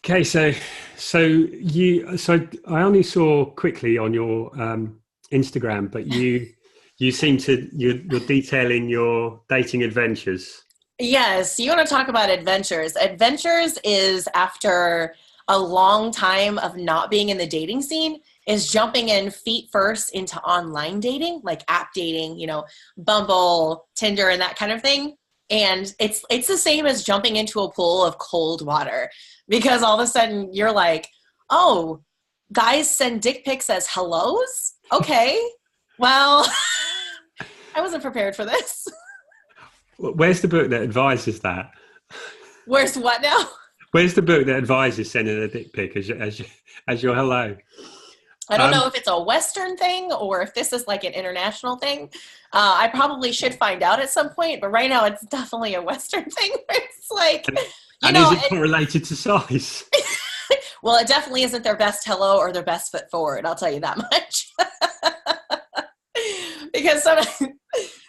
Okay, so I only saw quickly on your Instagram, but you seem to you're detailing your dating adventures. Yes, you want to talk about adventures. Adventures is after a long time of not being in the dating scene, is jumping in feet first into online dating, like app dating, Bumble, Tinder, and that kind of thing. And it's the same as jumping into a pool of cold water because all of a sudden you're like, oh, guys send dick pics as hellos? Okay. Well, I wasn't prepared for this. Where's the book that advises that? Where's what now? Where's the book that advises sending a dick pic as your hello? I don't Um, know if it's a Western thing or if this is like an international thing. I probably should find out at some point, but right now it's definitely a Western thing. It's like, and, you and is know, it correlated to size? well, it definitely isn't their best hello or their best foot forward. I'll tell you that much. Because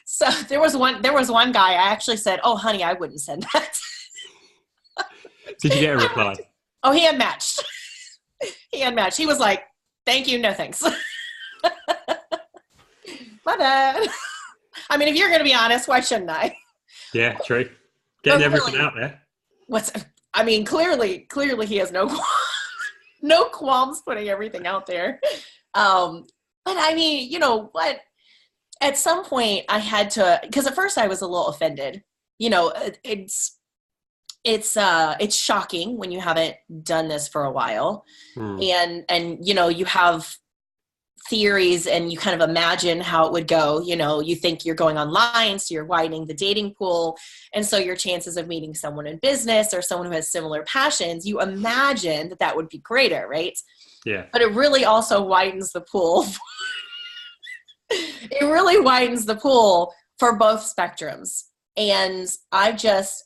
so there was one guy I actually said, "Oh, honey, I wouldn't send that." Did you get a reply? Oh, he unmatched. He unmatched. He was like, "Thank you, no thanks." My bad. I mean, if you're going to be honest, why shouldn't I? Yeah, true. Getting But everything really, out there. what's? I mean, clearly, he has no qualms putting everything out there. But I mean, you know what? At some point, I had to because at first I was a little offended. You know, it's shocking when you haven't done this for a while, Hmm. and you have theories and you kind of imagine how it would go. You think you're going online, so you're widening the dating pool, and so your chances of meeting someone in business or someone who has similar passions, you imagine that would be greater, right? Yeah. But it really also widens the pool. It really widens the pool for both spectrums, and I just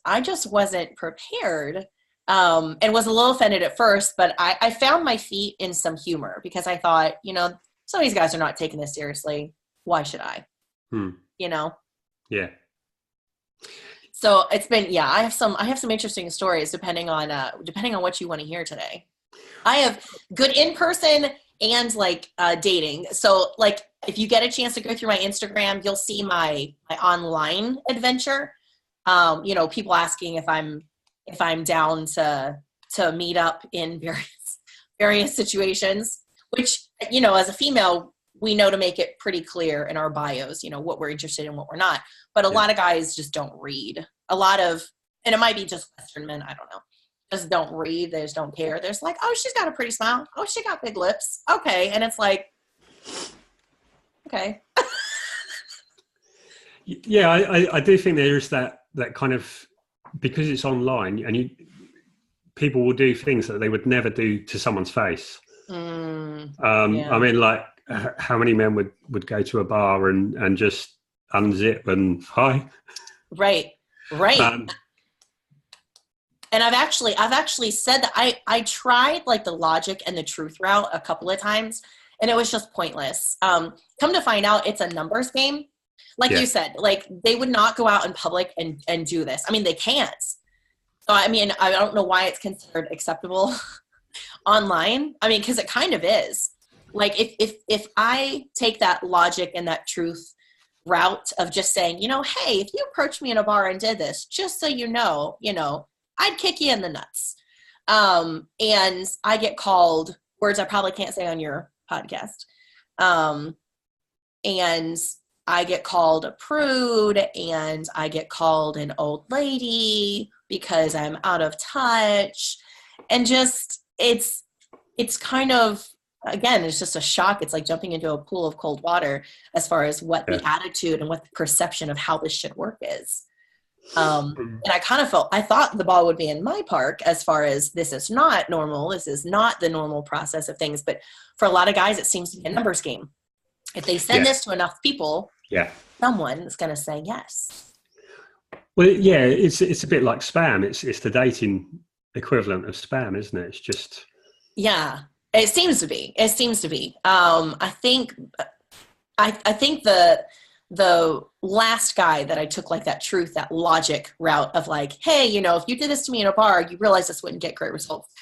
wasn't prepared, and was a little offended at first, but I found my feet in some humor because I thought, some of these guys are not taking this seriously. Why should I? Hmm. You know. Yeah. So it's been, yeah, I have some interesting stories depending on what you want to hear today. I have good in person and like dating. So like if you get a chance to go through my Instagram, you'll see my online adventure. People asking if I'm down to meet up in various situations, which as a female, we know to make it pretty clear in our bios, what we're interested in, what we're not. But a Yeah. lot of guys just don't read. A lot of, and it might be just Western men, I don't know, just don't read. They just don't care. They're just like, oh, she's got a pretty smile. Oh, she got big lips. Okay. And it's like, okay. Yeah, I do think there is that kind of, because it's online and people will do things that they would never do to someone's face. I Yeah. mean, like, how many men would go to a bar and just unzip and hi? Right. Right. Um, And I've actually said that I tried like the logic and the truth route a couple of times, and it was just pointless. Come to find out, it's a numbers game. Like yeah, you said, like they would not go out in public and do this. I mean, they can't. So I mean, I don't know why it's considered acceptable online. I mean, because it kind of is. Like if I take that logic and that truth route of just saying, hey, if you approached me in a bar and did this, just so I'd kick you in the nuts. And I get called words I probably can't say on your podcast. Um, and I get called a prude and I get called an old lady because I'm out of touch. And just it's kind of, again, it's just a shock. It's like jumping into a pool of cold water as far as what yeah. the attitude and what the perception of how this should work is. Mm. And I thought the ball would be in my park as far as this is not normal. This is not the normal process of things. But for a lot of guys, it seems to be a numbers game. If they send Yeah, this to enough people, yeah. someone is going to say yes. Well, yeah, it's a bit like spam. It's the dating equivalent of spam, isn't it? It's just Yeah, it seems to be. It seems to be. I think the last guy that I took like that truth, that logic route of like, hey, if you did this to me in a bar, you realize this wouldn't get great results.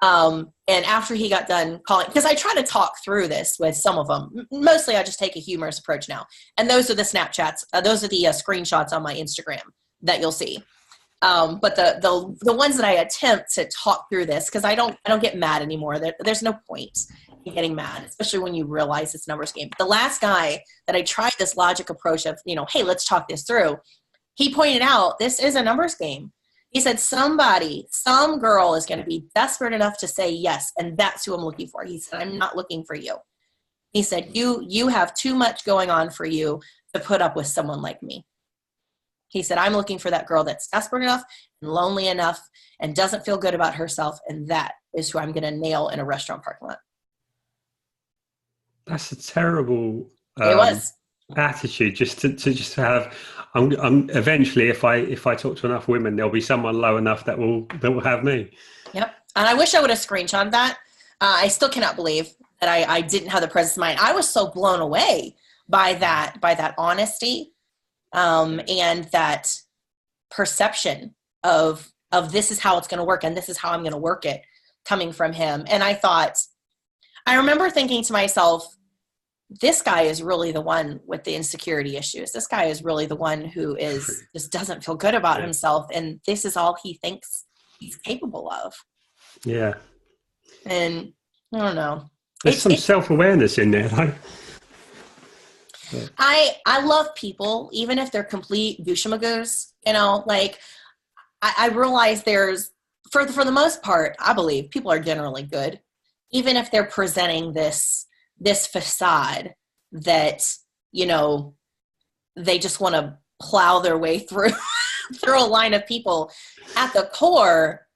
And after he got done calling, because I try to talk through this with some of them. Mostly I just take a humorous approach now. And those are the Snapchats. Those are the screenshots on my Instagram that you'll see. But the ones that I attempt to talk through this, because I don't get mad anymore. There's no point in getting mad, especially when you realize it's numbers game. But the last guy that I tried this logic approach of, hey, let's talk this through. He pointed out this is a numbers game. He said some girl is going to be desperate enough to say yes, and that's who I'm looking for. He said, I'm not looking for you. He said, you have too much going on for you to put up with someone like me. He said, I'm looking for that girl that's desperate enough and lonely enough and doesn't feel good about herself, and that is who I'm going to nail in a restaurant parking lot. That's a terrible It was. attitude just to have. I'm eventually, if I talk to enough women, there'll be someone low enough that will have me. Yep. And I wish I would have screenshotted that. I still cannot believe that I didn't have the presence of mind. I was so blown away by that honesty, and that perception of this is how it's going to work and this is how I'm going to work it, coming from him. And I remember thinking to myself, this guy is really the one with the insecurity issues. This guy is really the one who just doesn't feel good about himself. And this is all he thinks he's capable of. Yeah. And I don't know. There's some self-awareness in there, though. Yeah. I love people, even if they're complete douchemagoos, I realize there's, for the most part, I believe people are generally good, even if they're presenting this facade that, they just want to plow their way through a line of people. At the core,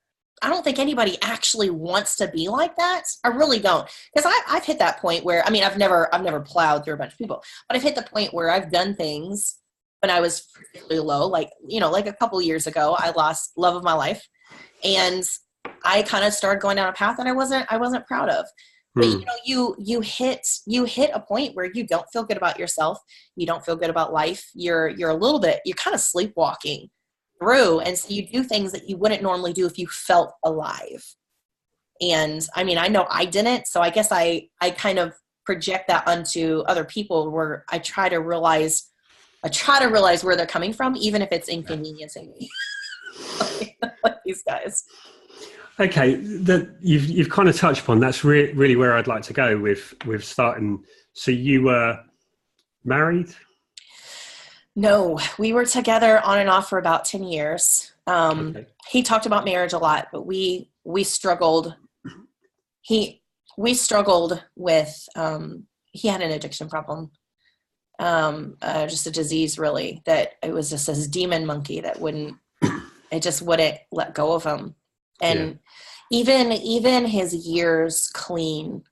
I don't think anybody actually wants to be like that. I really don't. Because I've hit that point where, I've never plowed through a bunch of people, but I've hit the point where I've done things when I was particularly low, like a couple years ago, I lost love of my life, and I kind of started going down a path that I wasn't proud of. But you hit a point where you don't feel good about yourself. You don't feel good about life. You're kind of sleepwalking through. And so you do things that you wouldn't normally do if you felt alive. And I know I didn't. So I guess I kind of project that onto other people, where I try to realize where they're coming from, even if it's inconveniencing me. Like these guys. Okay, you've kind of touched upon. That's really where I'd like to go with starting. So you were married? No, we were together on and off for about 10 years. Okay. He talked about marriage a lot, but we struggled. We struggled with, he had an addiction problem, just a disease, really, that it was just this demon monkey that just wouldn't let go of him. And even his years clean,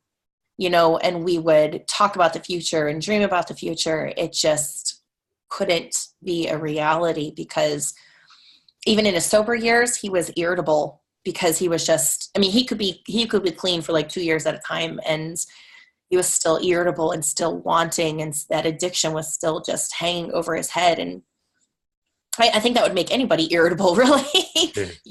and we would talk about the future and dream about the future. It just couldn't be a reality, because even in his sober years, he was irritable, because he was just, he could be clean for like 2 years at a time, and he was still irritable and still wanting, and that addiction was still just hanging over his head. And I think that would make anybody irritable, really.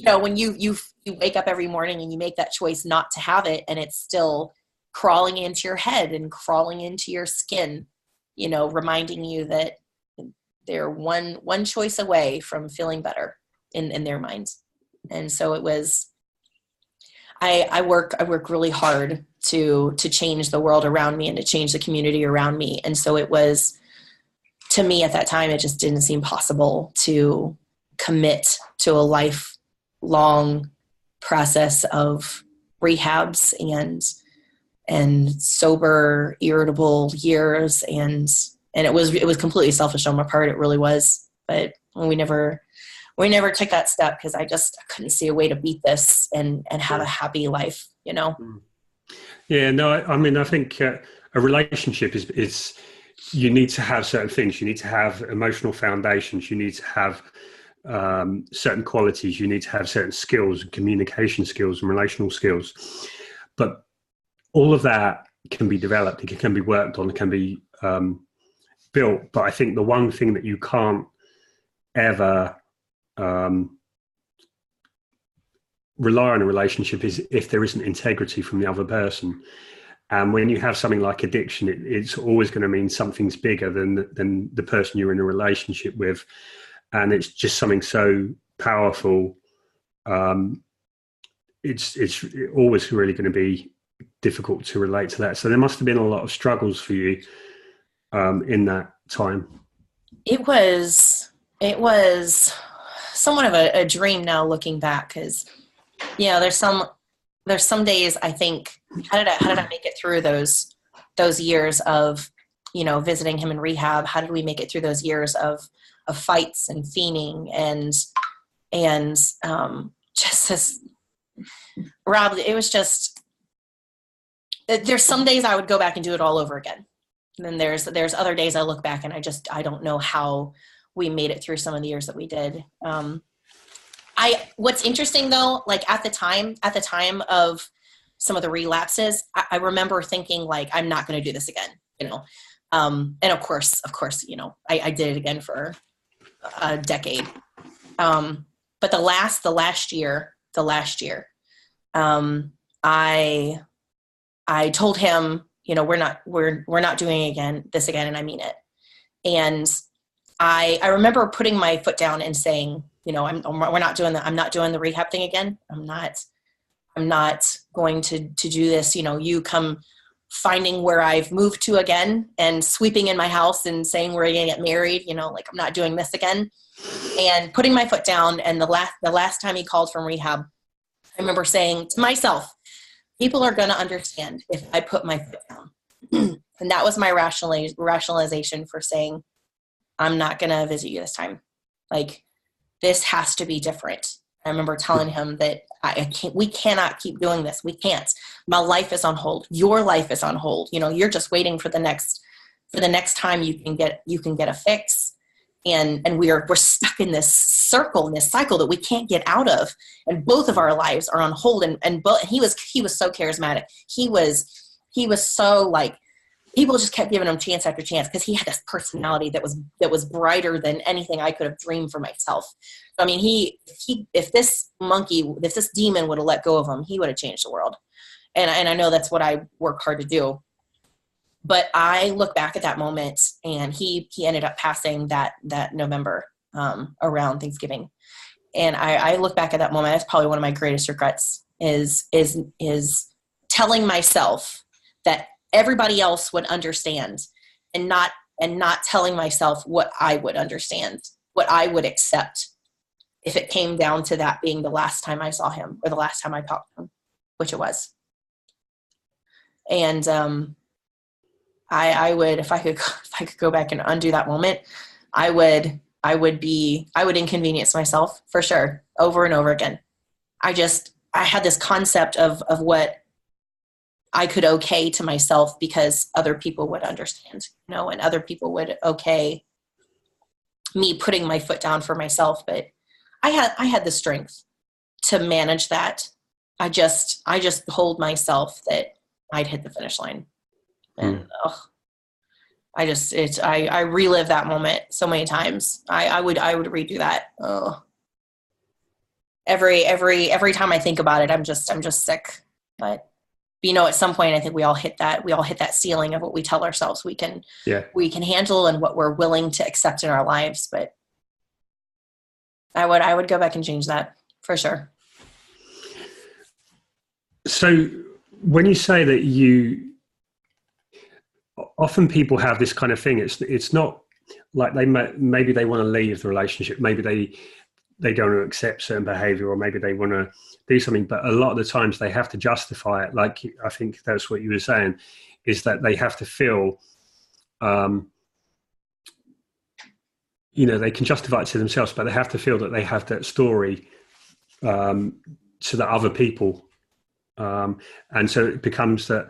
When you wake up every morning and you make that choice not to have it, and it's still crawling into your head and crawling into your skin, reminding you that they're one choice away from feeling better in their minds. And so it was, I work really hard to change the world around me and to change the community around me. And so it was, to me at that time, it just didn't seem possible to commit to a lifelong process of rehabs and sober, irritable years. And it was completely selfish on my part. It really was. But we never took that step, because I couldn't see a way to beat this and have a happy life, Yeah, no, I think a relationship is you need to have certain things. You need to have emotional foundations. You need to have certain qualities. You need to have certain skills, communication skills and relational skills. But all of that can be developed. It can be worked on. It can be built. But I think the one thing that you can't ever rely on a relationship is if there isn't integrity from the other person. And when you have something like addiction, it's always going to mean something's bigger than the person you're in a relationship with. And it's just something so powerful. It's always really going to be difficult to relate to that. So there must have been a lot of struggles for you in that time. It was somewhat of a dream now looking back, because there's some days I think, how did I make it through those years of visiting him in rehab? How did we make it through those years of fights and fiending and just this, Rob? It was just, there's some days I would go back and do it all over again. And then there's other days I look back and I don't know how we made it through some of the years that we did. What's interesting though, like at the time of some of the relapses, I remember thinking like, I'm not going to do this again, and of course, I did it again for a decade. But the last year, I told him, we're not doing this again. And I mean it. And I remember putting my foot down and saying, we're not doing that. I'm not doing the rehab thing again. I'm not going to do this. You come finding where I've moved to again and sweeping in my house and saying we're going to get married, like I'm not doing this again, and putting my foot down. And the last time he called from rehab, I remember saying to myself, people are going to understand if I put my foot down. And that was my rationalization for saying, I'm not going to visit you this time. Like, this has to be different. I remember telling him that we cannot keep doing this. We can't. My life is on hold. Your life is on hold. You're just waiting for the next time you can get a fix. And we're stuck in this circle, in this cycle that we can't get out of. And both of our lives are on hold. And he was so charismatic. He was so like, people just kept giving him chance after chance because he had this personality that was brighter than anything I could have dreamed for myself. I mean, if this demon would have let go of him, he would have changed the world. And I know that's what I work hard to do. But I look back at that moment, and he ended up passing that November around Thanksgiving. And I look back at that moment. That's probably one of my greatest regrets is telling myself that everybody else would understand, and not telling myself what I would understand, what I would accept if it came down to that being the last time I saw him or the last time I talked to him, which it was. And I would, if I could go back and undo that moment, I would inconvenience myself for sure, over and over again. I had this concept of what I could okay to myself because other people would understand, and other people would okay me putting my foot down for myself. But I had the strength to manage that. I just told myself that I'd hit the finish line. And I relive that moment so many times. I would redo that. Oh, every time I think about it, I'm just sick. But at some point, I think we all hit that ceiling of what we tell ourselves we can handle and what we're willing to accept in our lives. But I would go back and change that for sure. So when you say that often people have this kind of thing, it's not like maybe they want to leave the relationship, maybe they don't want to accept certain behavior, or maybe they want to do something, but a lot of the times they have to justify it. Like, I think that's what you were saying, is that they have to feel, they can justify it to themselves, but they have to feel that they have that story to the other people. And so it becomes that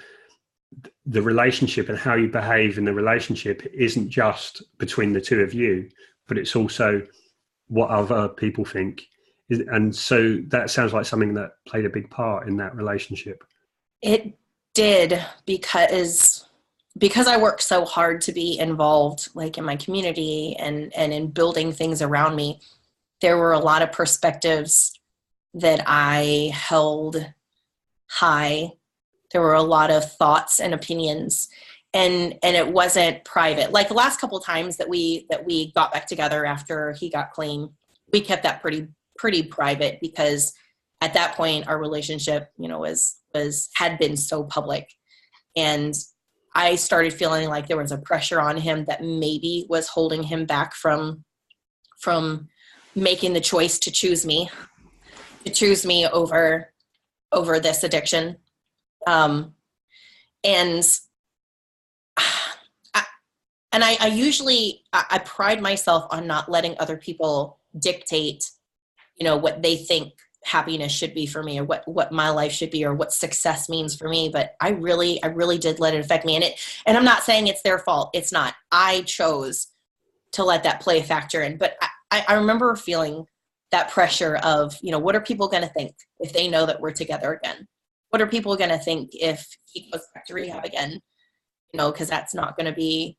the relationship and how you behave in the relationship isn't just between the two of you, but it's also what other people think. And so that sounds like something that played a big part in that relationship. It did, because I worked so hard to be involved, like in my community and in building things around me. There were a lot of perspectives that I held high. There were a lot of thoughts and opinions, and it wasn't private. Like the last couple of times that we got back together after he got clean, we kept that pretty private, because at that point our relationship, had been so public, and I started feeling like there was a pressure on him that maybe was holding him back from making the choice to choose me over this addiction. I usually pride myself on not letting other people dictate, what they think happiness should be for me, or what my life should be, or what success means for me. But I really did let it affect me. And I'm not saying it's their fault. It's not. I chose to let that play a factor in. But I remember feeling that pressure of, what are people going to think if they know that we're together again? What are people going to think if he goes back to rehab again? Because that's not going to be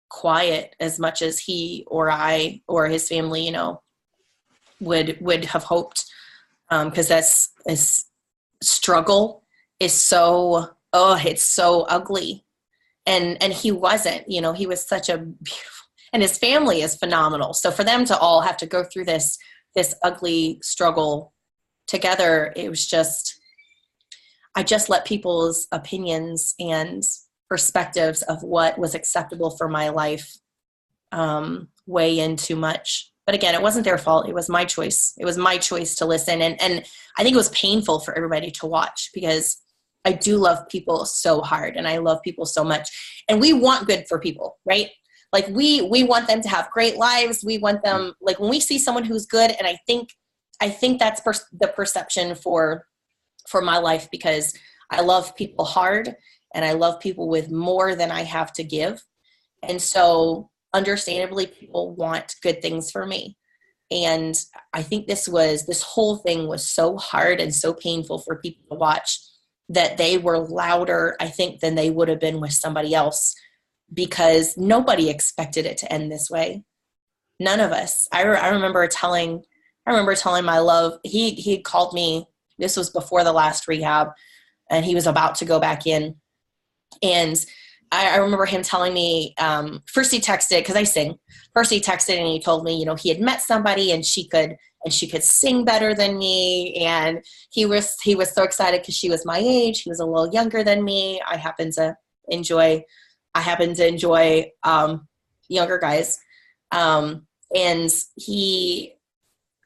quiet as much as he or I or his family, would have hoped. Because this struggle is so, it's so ugly. And he wasn't, he was such a beautiful, and his family is phenomenal. So for them to all have to go through this ugly struggle together, it was just, I just let people's opinions and perspectives of what was acceptable for my life weigh in too much. But again, it wasn't their fault. It was my choice. It was my choice to listen. And I think it was painful for everybody to watch, because I do love people so hard, and I love people so much. And we want good for people, right? Like we want them to have great lives. We want them, like when we see someone who's good, and I think that's the perception for my life, because I love people hard, and I love people with more than I have to give. And so understandably, people want good things for me. And I think this whole thing was so hard and so painful for people to watch, that they were louder, I think, than they would have been with somebody else, because nobody expected it to end this way. None of us. I remember telling my love, he called me, this was before the last rehab, and he was about to go back in. And I remember him telling me, first he texted, because I sing. First he texted and he told me, he had met somebody and she could sing better than me. And he was so excited because she was my age. He was a little younger than me. I happen to enjoy younger guys. And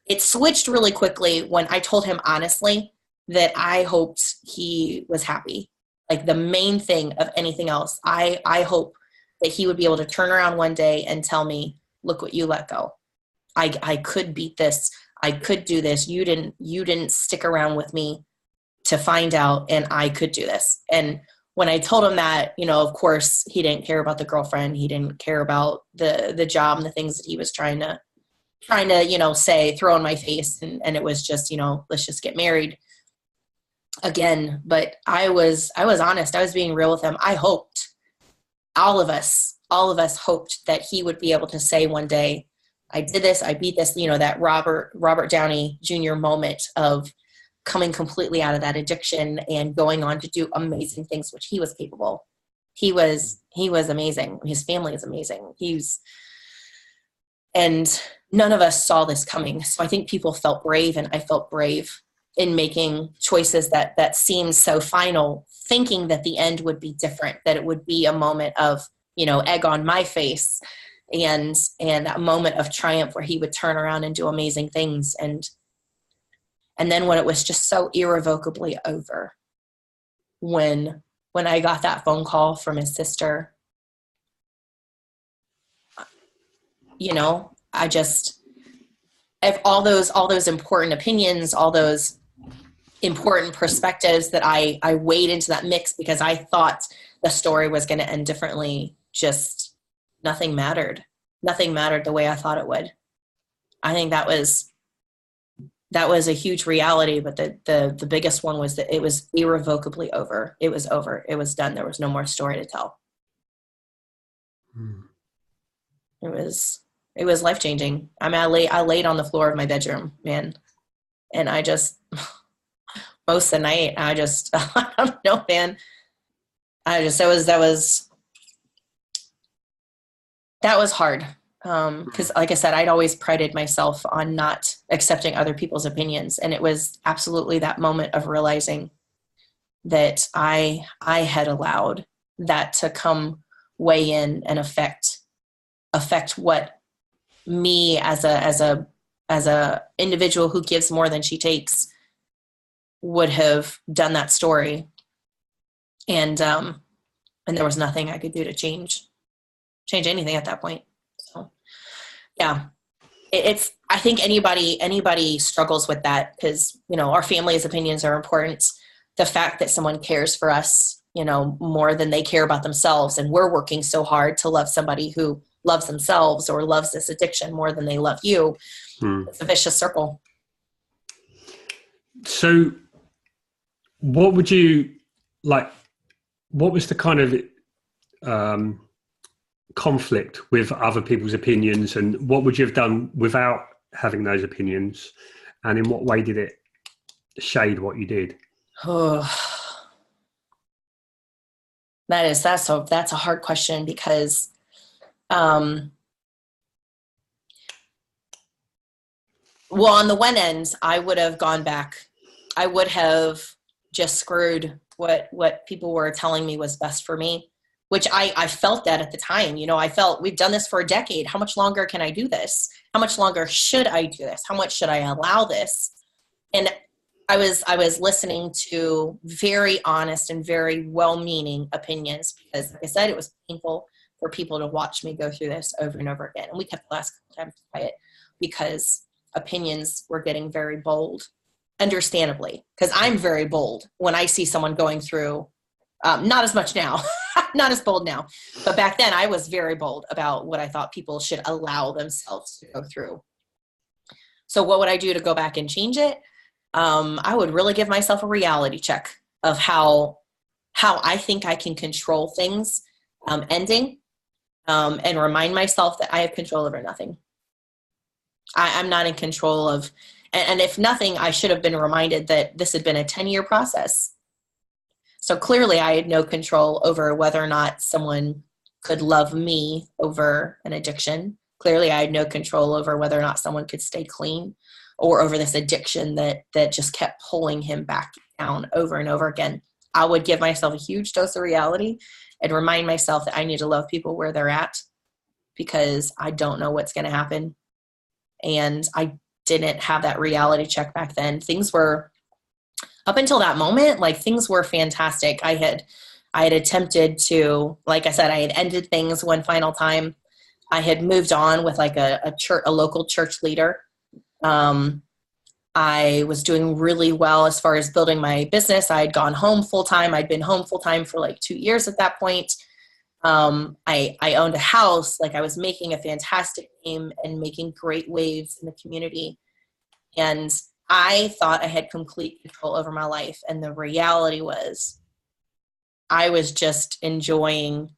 it switched really quickly when I told him honestly that I hoped he was happy. Like the main thing of anything else, I hope that he would be able to turn around one day and tell me, look what you let go. I could beat this. I could do this. You didn't stick around with me to find out, and I could do this. And when I told him that, of course he didn't care about the girlfriend. He didn't care about the job and the things that he was trying to say, throw in my face. And it was just, let's just get married again. But I was honest. I was being real with him. I hoped, all of us hoped that he would be able to say one day, I did this, I beat this, that Robert Downey Jr. moment of coming completely out of that addiction and going on to do amazing things, which he was capable. He was amazing. His family is amazing. And none of us saw this coming. So I think people felt brave, and I felt brave in making choices that seemed so final, thinking that the end would be different, that it would be a moment of, egg on my face, and that moment of triumph where he would turn around and do amazing things. And then when it was just so irrevocably over, when I got that phone call from his sister, I just, if all those important opinions, all those important perspectives that I weighed into that mix, because I thought the story was going to end differently, just nothing mattered. Nothing mattered the way I thought it would. I think that was a huge reality, but the biggest one was that it was irrevocably over. It was over. It was done. There was no more story to tell. It was life-changing. I mean, I laid on the floor of my bedroom, man. And I just, most of the night, I just, I don't know, man. That was hard. Because like I said, I'd always prided myself on not accepting other people's opinions. And it was absolutely that moment of realizing that I had allowed that to come weigh in and affect what me as a individual who gives more than she takes would have done that story. And there was nothing I could do to change anything at that point. So yeah, I think anybody struggles with that, because, our family's opinions are important. The fact that someone cares for us, more than they care about themselves, and we're working so hard to love somebody who loves themselves or loves this addiction more than they love you. It's a vicious circle. So what would you like, what was the kind of conflict with other people's opinions, and what would you have done without having those opinions, and in what way did it shade what you did? That's a hard question, because well, on the one end, I would have gone back. I would have just screwed what people were telling me was best for me, which I felt that at the time. I felt, we've done this for a decade. How much longer can I do this? How much longer should I do this? How much should I allow this? And I was listening to very honest and very well-meaning opinions, because, like I said, it was painful for people to watch me go through this over and over again. And we kept the last couple times quiet because opinions were getting very bold, understandably, because I'm very bold when I see someone going through, not as much now, not as bold now, but back then I was very bold about what I thought people should allow themselves to go through. So what would I do to go back and change it? I would really give myself a reality check of how I think I can control things ending, and remind myself that I have control over nothing. I'm not in control of, and if nothing, I should have been reminded that this had been a 10-year process. So clearly I had no control over whether or not someone could love me over an addiction. Clearly I had no control over whether or not someone could stay clean, or over this addiction that just kept pulling him back down over and over again. I would give myself a huge dose of reality and remind myself that I need to love people where they're at, because I don't know what's going to happen. And I didn't have that reality check back then. Things were, up until that moment, like, things were fantastic. I had attempted to, like I said, I had ended things one final time. I had moved on with like a local church leader. I was doing really well as far as building my business. I had gone home full time. I'd been home full time for like 2 years at that point. I owned a house. Like, I was making a fantastic name and making great waves in the community. And I thought I had complete control over my life. And the reality was I was just enjoying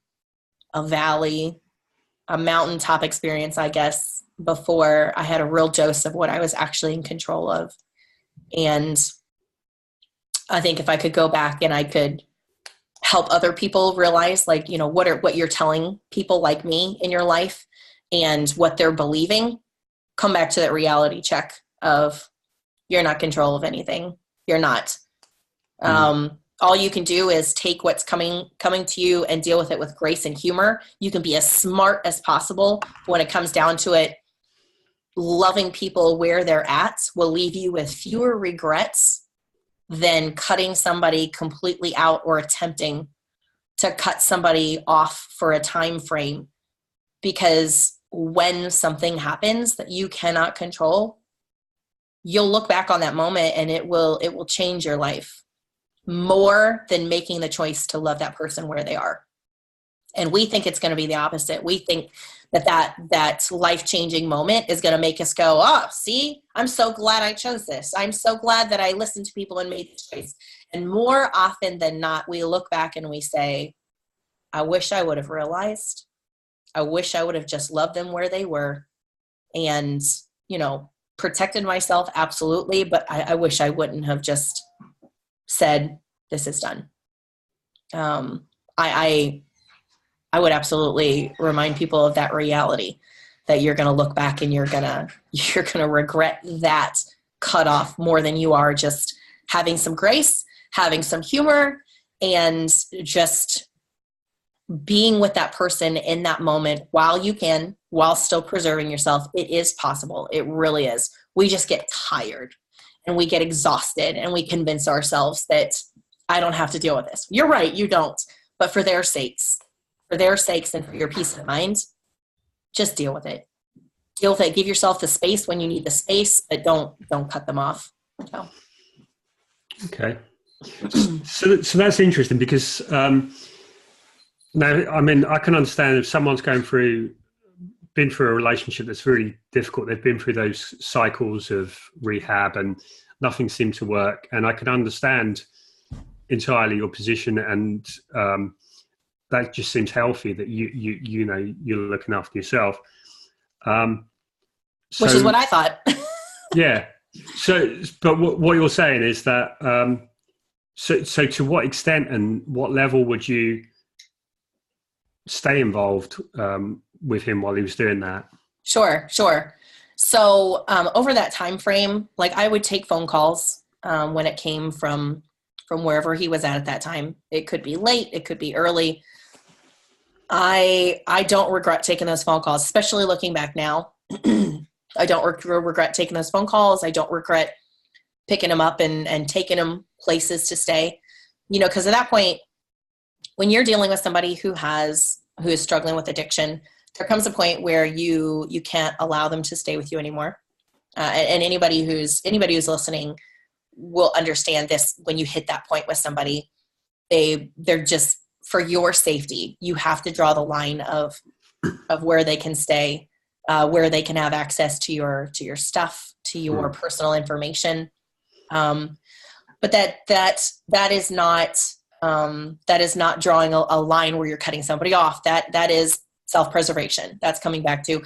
a mountaintop experience, I guess, before I had a real dose of what I was actually in control of. And I think if I could go back and I could help other people realize, like, what you're telling people like me in your life and what they're believing, come back to that reality check of, you're not in control of anything. You're not. All you can do is take what's coming to you and deal with it with grace and humor. You can be as smart as possible. When it comes down to it, loving people where they're at will leave you with fewer regrets than cutting somebody completely out or attempting to cut somebody off for a time frame. Because when something happens that you cannot control, you'll look back on that moment and it will change your life more than making the choice to love that person where they are. And we think it's going to be the opposite. We think that life-changing moment is going to make us go, oh, see, I'm so glad I chose this. I'm so glad that I listened to people and made this choice. And more often than not, we look back and we say, I wish I would have realized. I wish I would have just loved them where they were and, protected myself, absolutely, but I wish I wouldn't have just said, this is done. I would absolutely remind people of that reality, that you're going to look back and you're going to regret that cutoff more than you are just having some grace, having some humor, and just being with that person in that moment while you can, while still preserving yourself. It is possible. It really is. We just get tired and we get exhausted and we convince ourselves that I don't have to deal with this. You're right, you don't. But for their sakes and for your peace of mind, just deal with it. Deal with it. Give yourself the space when you need the space, but don't cut them off. So. Okay. So that's interesting, because now, I mean, I can understand if someone's been through a relationship that's really difficult. They've been through those cycles of rehab and nothing seemed to work. And I can understand entirely your position, and that just seems healthy, that you know, you're looking after yourself. Which is what I thought. Yeah. So, but what you're saying is that, so to what extent and what level would you stay involved with him while he was doing that? Sure. So over that time frame, like, I would take phone calls when it came from wherever he was at that time. It could be late, it could be early. I don't regret taking those phone calls, especially looking back now. I don't regret taking those phone calls. I don't regret picking him up and taking him places to stay, you know, because at that point, when you're dealing with somebody who is struggling with addiction, there comes a point where you can't allow them to stay with you anymore. And anybody who's listening will understand this. When you hit that point with somebody, they're just, for your safety, you have to draw the line of where they can stay, where they can have access to your stuff, to your personal information. But that is not drawing a line where you're cutting somebody off. That is self-preservation. That's coming back to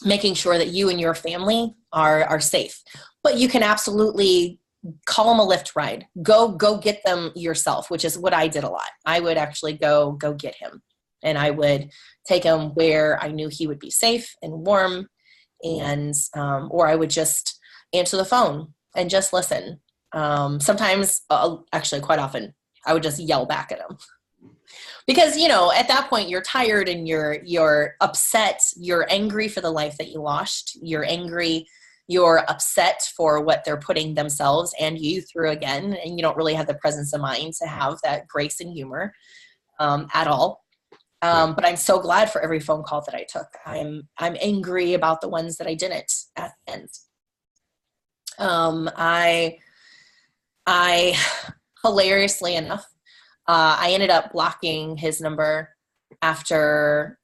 making sure that you and your family are safe. But you can absolutely call them a Lyft ride. Go get them yourself, which is what I did a lot. I would actually go get him, and I would take him where I knew he would be safe and warm, and or I would just answer the phone and just listen. Sometimes, actually quite often, I would just yell back at him. Because, you know, at that point you're tired and you're upset, you're angry for the life that you lost, you're angry, you're upset for what they're putting themselves and you through again, and you don't really have the presence of mind to have that grace and humor at all. But I'm so glad for every phone call that I took. I'm angry about the ones that I didn't at the end. I hilariously enough, I ended up blocking his number after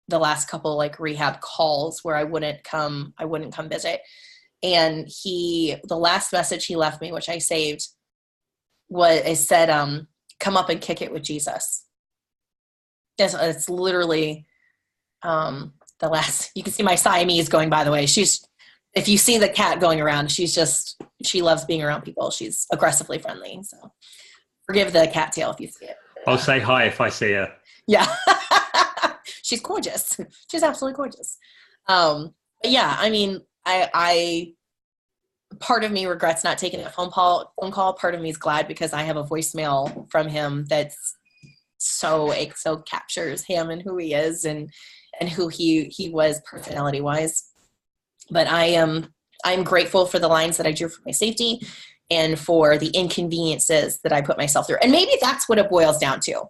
the last couple like rehab calls where I wouldn't come visit. And the last message he left me, which I saved, it said, come up and kick it with Jesus. It's literally the last. You can see my Siamese going, by the way. If you see the cat going around, she loves being around people. She's aggressively friendly. So forgive the cat tail if you see it. I'll say hi if I see her. Yeah. She's gorgeous. She's absolutely gorgeous. But yeah, I mean, I part of me regrets not taking that phone call. Part of me is glad because I have a voicemail from him that's so captures him and who he is and who he was personality wise. But I'm grateful for the lines that I drew for my safety and for the inconveniences that I put myself through. And maybe that's what it boils down to,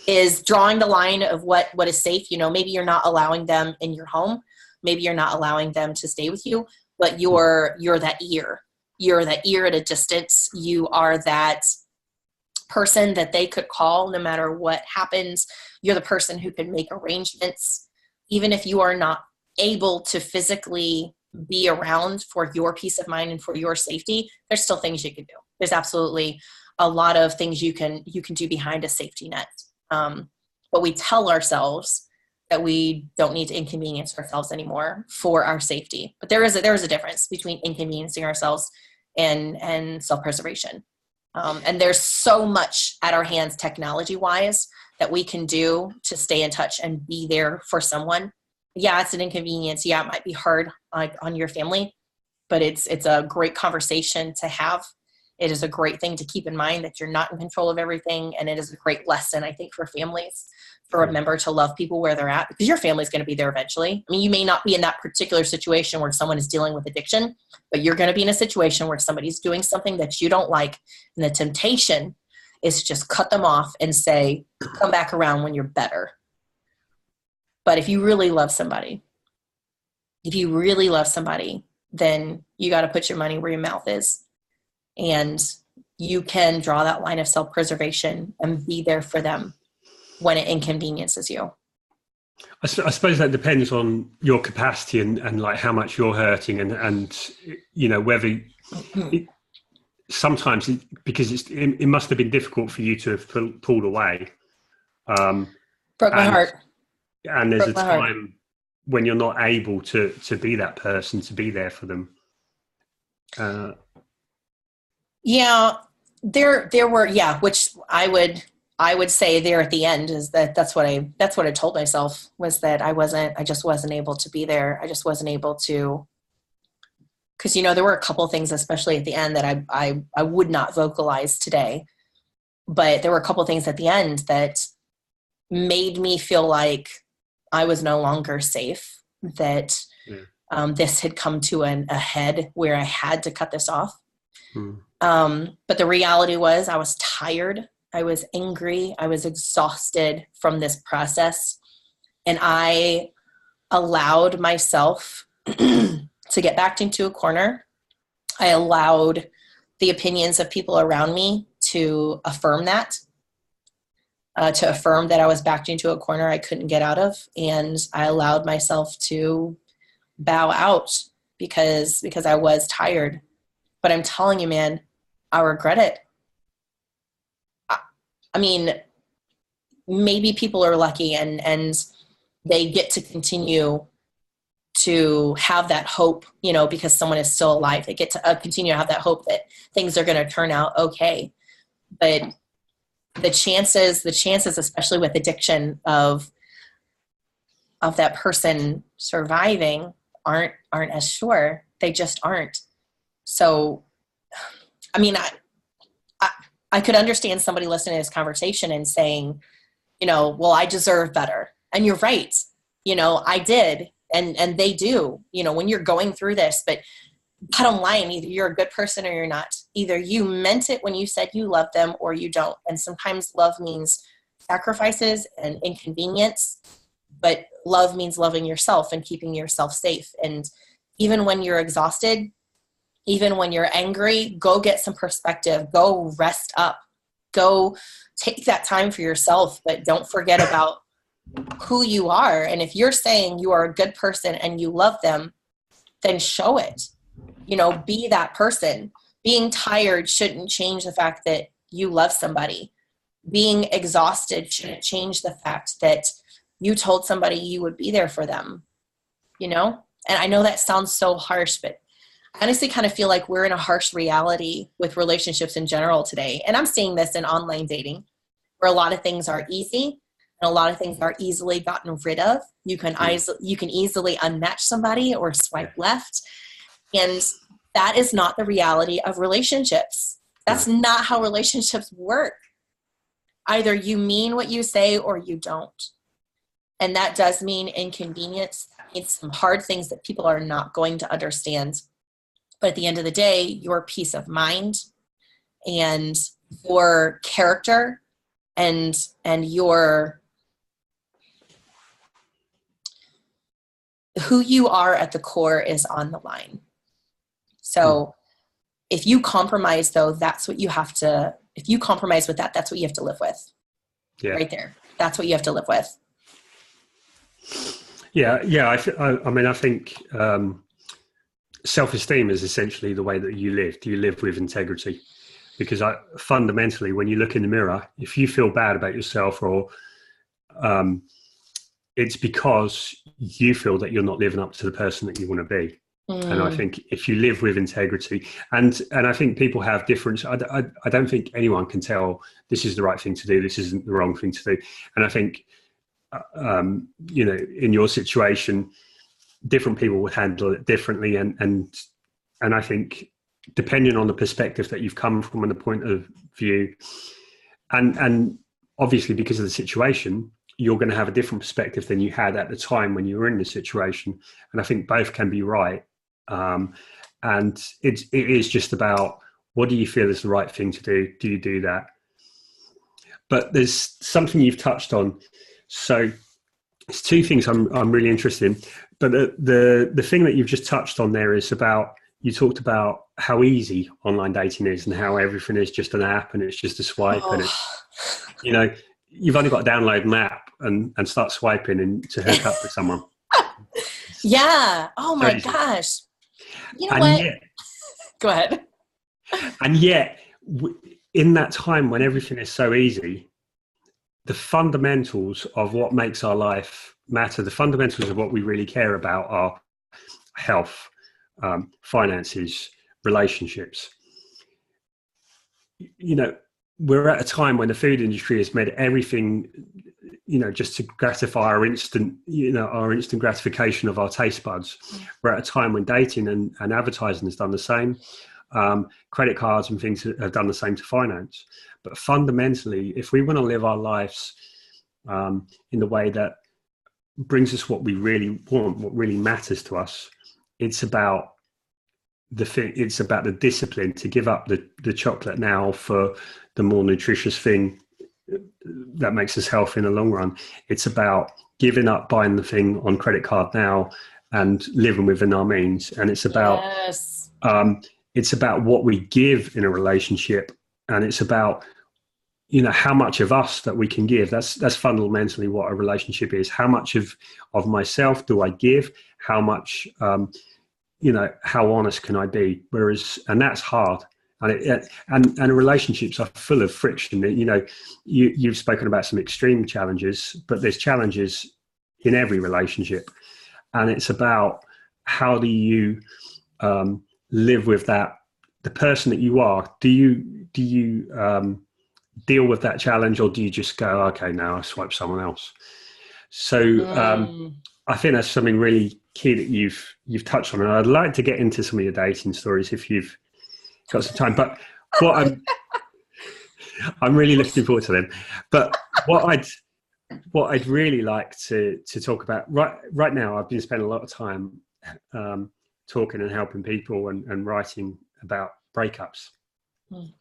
is drawing the line of what is safe. You know, maybe you're not allowing them in your home. Maybe you're not allowing them to stay with you, but you're that ear. You're that ear at a distance. You are that person that they could call no matter what happens. You're the person who can make arrangements. Even if you are not able to physically be around for your peace of mind and for your safety, there's still things you can do. There's absolutely a lot of things you can do behind a safety net. But we tell ourselves that we don't need to inconvenience ourselves anymore for our safety. But there is a difference between inconveniencing ourselves and self-preservation. And there's so much at our hands technology-wise that we can do to stay in touch and be there for someone. Yeah, it's an inconvenience. Yeah, it might be hard on your family, but it's a great conversation to have. It is a great thing to keep in mind that you're not in control of everything. And it is a great lesson, I think, for families to remember to love people where they're at, because your family's going to be there eventually. I mean, you may not be in that particular situation where someone is dealing with addiction, but you're going to be in a situation where somebody's doing something that you don't like. And the temptation is to just cut them off and say, come back around when you're better. But if you really love somebody, then you got to put your money where your mouth is. And you can draw that line of self-preservation and be there for them when it inconveniences you. I suppose that depends on your capacity and like how much you're hurting and you know, whether sometimes because it must have been difficult for you to have pulled away. Broke my heart. And there's a time when you're not able to be that person, to be there for them. Yeah, there were, which I would say there at the end is that's what I told myself, was that I just wasn't able to be there. I just wasn't able to, because, you know, there were a couple of things, especially at the end, that I would not vocalize today, but there were a couple of things at the end that made me feel like I was no longer safe, that this had come to a head where I had to cut this off. But the reality was I was tired. I was angry. I was exhausted from this process. And I allowed myself to get backed into a corner. I allowed the opinions of people around me to affirm that, to affirm that I was backed into a corner I couldn't get out of. And I allowed myself to bow out because I was tired. But I'm telling you, man, I regret it. I mean, maybe people are lucky and they get to continue to have that hope, you know, because someone is still alive. They get to continue to have that hope that things are going to turn out okay. But the chances, especially with addiction, of that person surviving aren't as sure. They just aren't. So, I mean, I could understand somebody listening to this conversation and saying, you know, well, I deserve better. And you're right. You know, I did. And they do, you know, when you're going through this. But bottom line, either you're a good person or you're not. Either you meant it when you said you love them or you don't. And sometimes love means sacrifices and inconvenience. But love means loving yourself and keeping yourself safe. And even when you're exhausted, even when you're angry, go get some perspective. Go rest up. Go take that time for yourself, but don't forget about who you are. And if you're saying you are a good person and you love them, then show it. You know, be that person. Being tired shouldn't change the fact that you love somebody. Being exhausted shouldn't change the fact that you told somebody you would be there for them, you know? And I know that sounds so harsh, but I honestly kind of feel like we're in a harsh reality with relationships in general today. And I'm seeing this in online dating, where a lot of things are easy and a lot of things are easily gotten rid of. You can easily unmatch somebody or swipe left. And that is not the reality of relationships. That's not how relationships work. Either you mean what you say or you don't. And that does mean inconvenience. That means some hard things that people are not going to understand. But at the end of the day, your peace of mind and your character and your who you are at the core is on the line. So if you compromise, though, that's what you have to, if you compromise with that, that's what you have to live with. Yeah. Right there. That's what you have to live with. Yeah. I mean, I think self-esteem is essentially the way that you live. Do you live with integrity? Because fundamentally, when you look in the mirror, if you feel bad about yourself or it's because you feel that you're not living up to the person that you want to be. And I think if you live with integrity, and I think people have different, I don't think anyone can tell this is the right thing to do, this isn't the wrong thing to do. And I think, in your situation, different people would handle it differently. And I think depending on the perspective that you've come from and the point of view, and obviously because of the situation, you're going to have a different perspective than you had at the time when you were in the situation. And I think both can be right. And it is just about, what do you feel is the right thing to do? Do you do that? But there's something you've touched on. So it's two things I'm really interested in. But the thing that you've just touched on there is about, you talked about how easy online dating is and how everything is just an app and it's just a swipe. And it's, you've only got to download an app and start swiping and to hook up with someone. Yeah. Oh my gosh. You know what? Go ahead. And yet, in that time when everything is so easy, the fundamentals of what makes our life matter, the fundamentals of what we really care about are health, finances, relationships. We're at a time when the food industry has made everything, just to gratify our instant gratification of our taste buds. We're at a time when dating and advertising has done the same. Credit cards and things have done the same to finance. But fundamentally, if we want to live our lives in the way that brings us what we really want, what really matters to us, it's about the discipline to give up the chocolate now for the more nutritious thing that makes us healthy in the long run. It's about giving up buying the thing on credit card now and living within our means. And it's about it's about what we give in a relationship, and it's about how much of us that we can give. That's fundamentally what a relationship is. How much of myself do I give? How much how honest can I be? And that's hard. And relationships are full of friction. You've spoken about some extreme challenges, but there's challenges in every relationship. And it's about, how do you live with that, the person that you are? Do you deal with that challenge, or do you just go, okay, now I swipe someone else? So I think that's something really key that you've touched on. And I'd like to get into some of your dating stories if you've got some time. But what I'm really looking forward to them. But what I'd really like to talk about right now, I've been spending a lot of time talking and helping people and writing about breakups.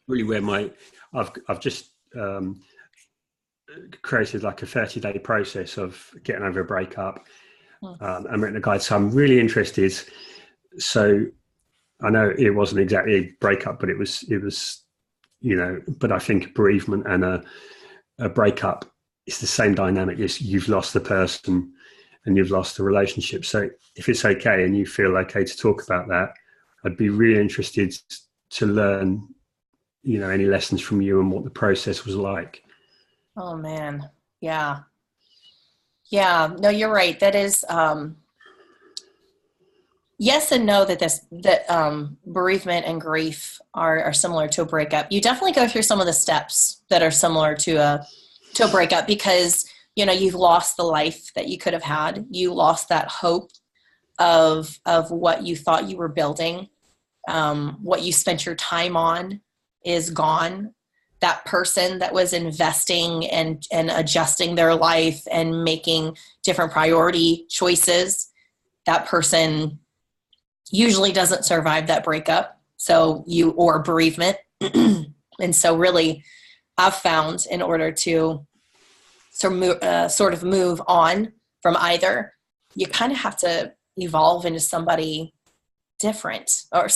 Really, where I've just created like a 30-day process of getting over a breakup. And written a guide. So I'm really interested. So I know it wasn't exactly a breakup, but it was, but I think bereavement and a breakup is the same dynamic. As you've lost the person and you've lost the relationship. So if it's okay and you feel okay to talk about that, I'd be really interested to learn, any lessons from you and what the process was like. Oh man. Yeah. Yeah, no, you're right. That is, yes and no, that bereavement and grief are similar to a breakup. You definitely go through some of the steps that are similar to a breakup, because, you've lost the life that you could have had. You lost that hope of what you thought you were building. What you spent your time on is gone. That person that was investing and adjusting their life and making different priority choices, that person usually doesn't survive that breakup. Or bereavement. And so really I've found, in order to sort of move on from either, you kind of have to evolve into somebody different, or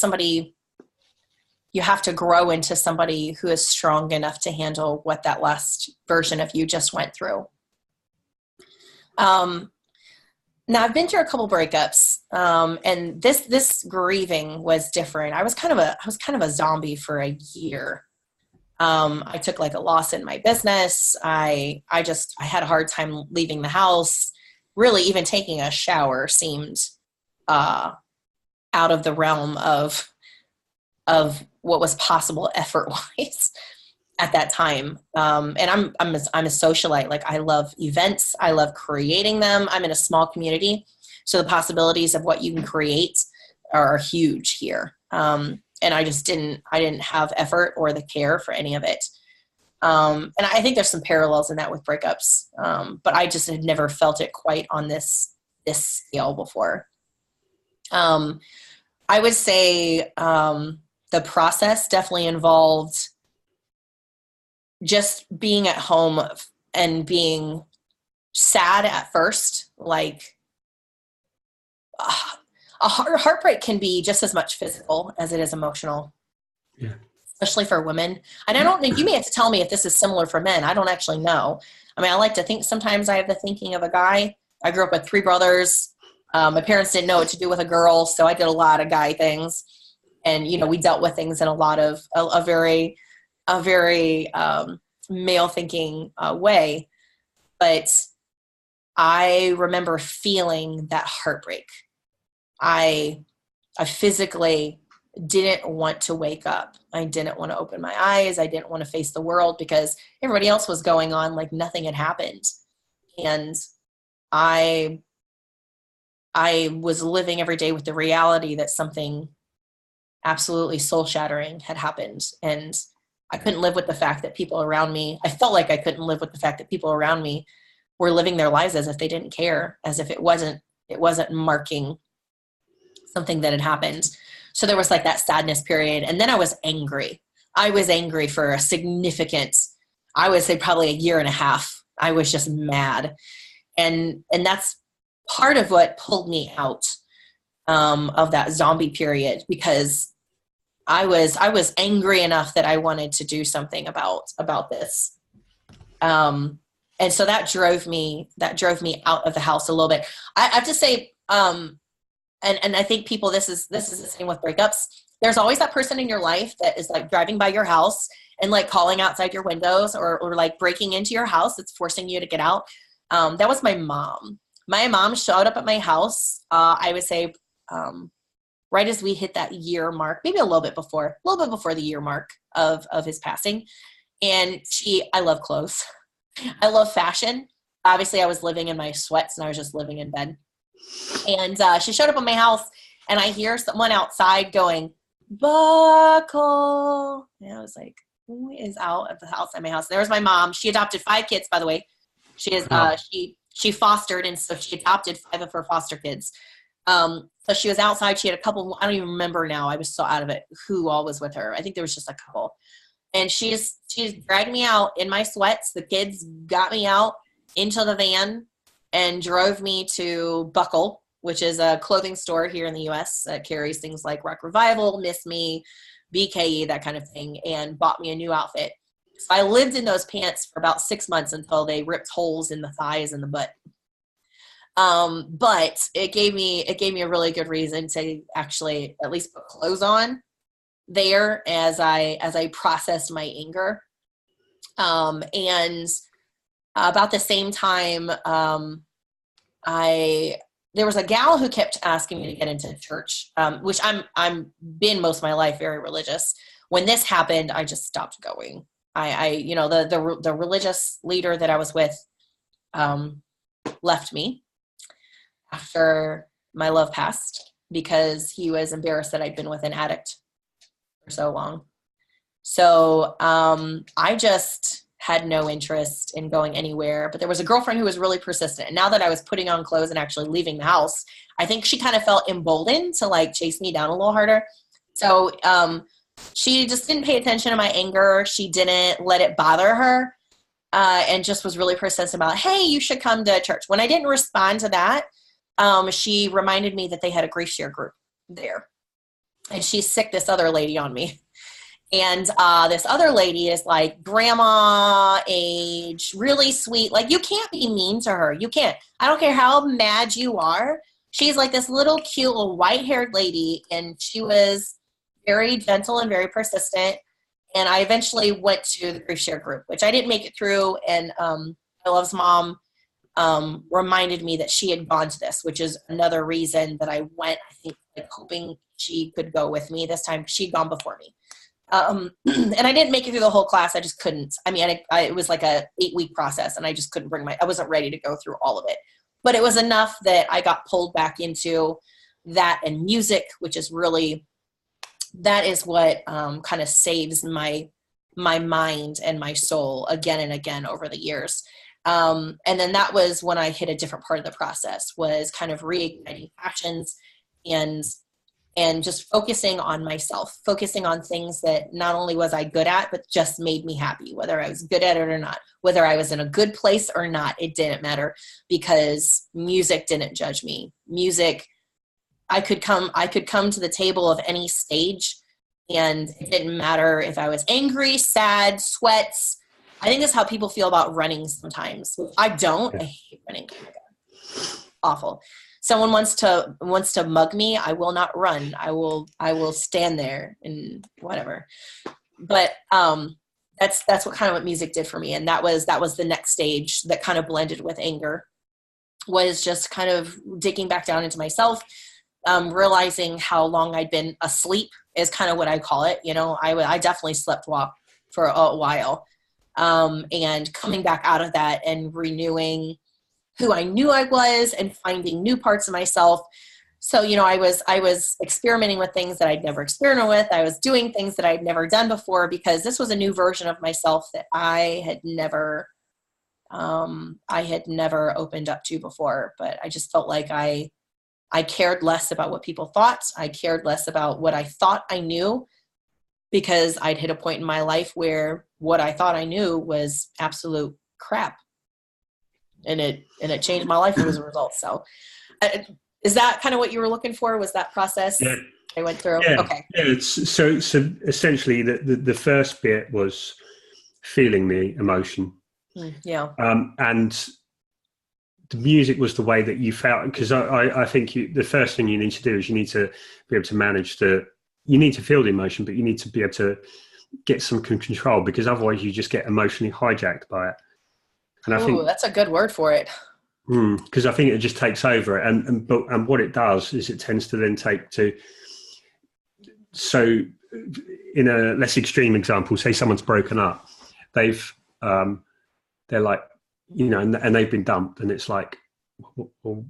you have to grow into somebody who is strong enough to handle what that last version of you just went through. Now I've been through a couple breakups, and this grieving was different. I was kind of a zombie for a year. I took like a loss in my business. I had a hard time leaving the house. really even taking a shower seemed out of the realm of what was possible effort wise at that time. And I'm a socialite. Like, I love events. I love creating them. I'm in a small community, so the possibilities of what you can create are huge here. And I didn't have effort or the care for any of it. And I think there's some parallels in that with breakups. But I just had never felt it quite on this scale before. I would say, the process definitely involved just being at home and being sad at first. Like, a heartbreak can be just as much physical as it is emotional. Yeah. Especially for women. And I don't think, you may have to tell me if this is similar for men. I don't actually know. I mean, I like to think sometimes I have the thinking of a guy. I grew up with 3 brothers. My parents didn't know what to do with a girl, so I did a lot of guy things. And, you know, we dealt with things in a lot of a very male thinking way. But I remember feeling that heartbreak. I physically didn't want to wake up. I didn't want to open my eyes. I didn't want to face the world because everybody else was going on like nothing had happened. And I was living every day with the reality that something absolutely soul-shattering had happened. And I couldn't live with the fact that people around me, I felt like I couldn't live with the fact that people around me were living their lives as if they didn't care, as if it wasn't marking something that had happened. So there was like that sadness period. And then I was angry. I was angry for a significant, I would say probably a year and a half. I was just mad. And that's part of what pulled me out of that zombie period, because I was angry enough that I wanted to do something about this. And so that drove me out of the house a little bit. I have to say, and I think people, this is the same with breakups. There's always that person in your life that is like driving by your house and like calling outside your windows or like breaking into your house. It's forcing you to get out. That was my mom. My mom showed up at my house. I would say, right as we hit that year mark, maybe a little bit before the year mark of his passing. And I love clothes. I love fashion. Obviously I was living in my sweats and I was just living in bed. And she showed up at my house and I hear someone outside going, "Buckle." And I was like, who is out at the house at my house? There was my mom. She adopted 5 kids, by the way. She is, she fostered, and so she adopted 5 of her foster kids. So she was outside. She had a couple, I don't even remember now. I was so out of it who all was with her. I think there was just a couple. And she's dragged me out in my sweats. The kids got me out into the van and drove me to Buckle, which is a clothing store here in the U.S. that carries things like Rock Revival, Miss Me, BKE, that kind of thing, and bought me a new outfit. So I lived in those pants for about 6 months until they ripped holes in the thighs and the butt. But it gave me a really good reason to actually at least put clothes on there as I processed my anger. And about the same time, there was a gal who kept asking me to get into church, which I'm been most of my life very religious. When this happened, I just stopped going. The religious leader that I was with, left me after my love passed because he was embarrassed that I'd been with an addict for so long. So, I just had no interest in going anywhere, but there was a girlfriend who was really persistent. And now that I was putting on clothes and actually leaving the house, I think she kind of felt emboldened to like chase me down a little harder. So, she just didn't pay attention to my anger. She didn't let it bother her, and just was really persistent about, hey, you should come to church. When I didn't respond to that, she reminded me that they had a grief share group there. And she sicked this other lady on me. And this other lady is like grandma age, really sweet. Like, you can't be mean to her. You can't. I don't care how mad you are. She's like this little cute little white-haired lady, and she was very gentle and very persistent. And I eventually went to the grief share group, which I didn't make it through. And my love's mom reminded me that she had gone to this, which is another reason that I went, I think, like, hoping she could go with me this time. She'd gone before me. And I didn't make it through the whole class. I just couldn't. I mean, it was like a 8-week process, and I just couldn't I wasn't ready to go through all of it. But it was enough that I got pulled back into that and music, which is really, that is what kind of saves my mind and my soul again and again over the years. And then that was when I hit a different part of the process, was kind of reigniting passions and just focusing on myself, focusing on things that not only was I good at, but just made me happy, whether I was good at it or not, whether I was in a good place or not, it didn't matter, because music didn't judge me. Music, I could come to the table of any stage, and it didn't matter if I was angry, sad, sweats. I think that's how people feel about running sometimes. I don't. I hate running. Oh my God. Awful. Someone wants to mug me, I will not run. I will stand there and whatever. But that's what music did for me. And that was the next stage that kind of blended with anger, was just kind of digging back down into myself, realizing how long I'd been asleep is kind of what I call it. You know, I definitely slept walk for a while. And coming back out of that and renewing who I knew I was and finding new parts of myself. So, you know, I was experimenting with things that I'd never experimented with. I was doing things that I'd never done before, because this was a new version of myself that I had never opened up to before. But I just felt like I cared less about what people thought. I cared less about what I thought I knew, because I'd hit a point in my life where what I thought I knew was absolute crap. And it changed my life as a result. So is that kind of what you were looking for? Was that process I went through? Yeah. Okay. Yeah. So essentially the first bit was feeling the emotion. Yeah. And the music was the way that you felt, because I think the first thing you need to do is you need to be able to manage you need to feel the emotion, but you need to be able to get some control, because otherwise you just get emotionally hijacked by it. And I think that's a good word for it. Because I think it just takes over, and what it does is it tends to then take to. So, in a less extreme example, say someone's broken up, they're like, you know, and they've been dumped, and it's like, well,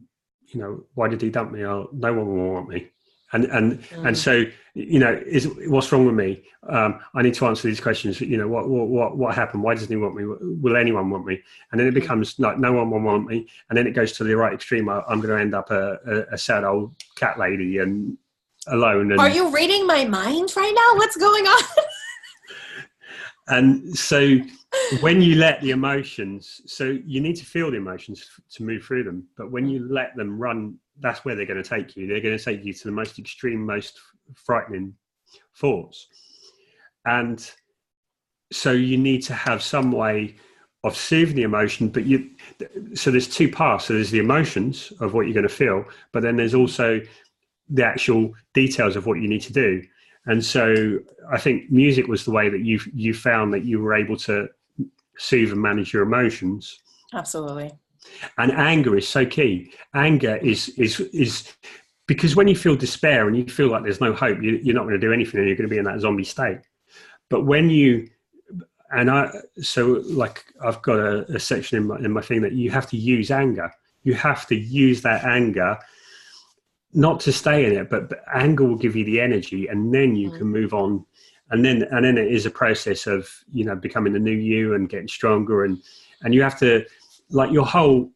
you know, why did he dump me? Oh, no one will want me. And so, you know, what's wrong with me? I need to answer these questions. You know, what happened? Why doesn't he want me? Will anyone want me? And then it becomes like, no one will want me. And then it goes to the right extreme. I'm going to end up a sad old cat lady and alone. And, are you reading my mind right now? What's going on? And so when you let the emotions, so you need to feel the emotions to move through them. But when you let them run, that's where they're going to take you. They're going to take you to the most extreme, most frightening thoughts. And so you need to have some way of soothing the emotion. But so there's two paths. So there's the emotions of what you're going to feel, but then there's also the actual details of what you need to do. And so I think music was the way that you found that you were able to soothe and manage your emotions. Absolutely. And anger is so key. Anger is because when you feel despair and you feel like there's no hope, you're not going to do anything, and you're going to be in that zombie state. But when I've got a section in my thing that you have to use anger. You have to use that anger, not to stay in it, but anger will give you the energy, and then you can move on. And then it is a process of, you know, becoming the new you and getting stronger. And you have to, like, your whole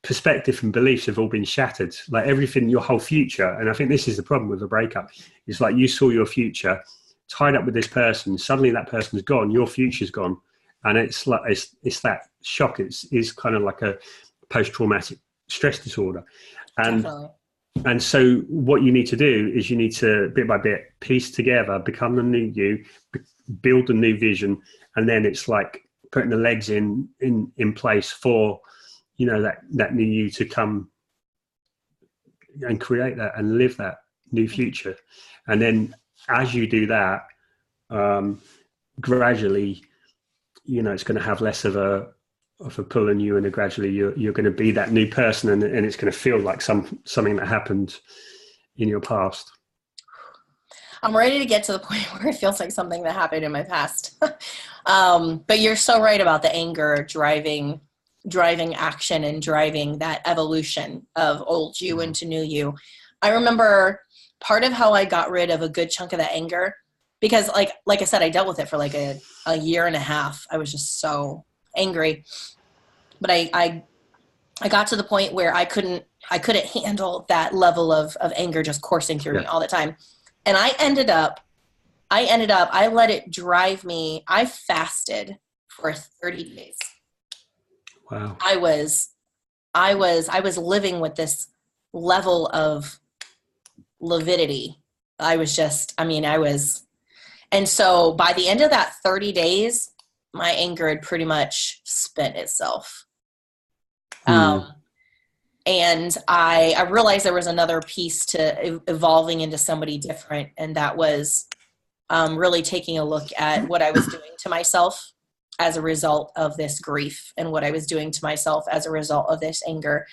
perspective and beliefs have all been shattered, like everything, your whole future. And I think this is the problem with a breakup. It's like you saw your future tied up with this person. Suddenly that person's gone, your future's gone. And it's like, it's that shock. It's kind of like a post-traumatic stress disorder. Definitely. And so what you need to do is you need to, bit by bit, piece together, become the new you, build a new vision. And then it's like putting the legs in place for, you know, that new you to come and create that and live that new future. And then as you do that, gradually, you know, it's going to have less of a of a pull on you, and gradually you're going to be that new person, and it's going to feel like something that happened in your past. I'm ready to get to the point where it feels like something that happened in my past. But you're so right about the anger driving action and driving that evolution of old you into new you. I remember part of how I got rid of a good chunk of that anger, because like I said, I dealt with it for like a year and a half. I was just so angry, but I got to the point where I couldn't handle that level of anger just coursing through me all the time. And I let it drive me. I fasted for 30 days. Wow. I was living with this level of lividity. And so by the end of that 30 days, my anger had pretty much spent itself. And I realized there was another piece to evolving into somebody different. And that was really taking a look at what I was doing to myself as a result of this grief, and what I was doing to myself as a result of this anger.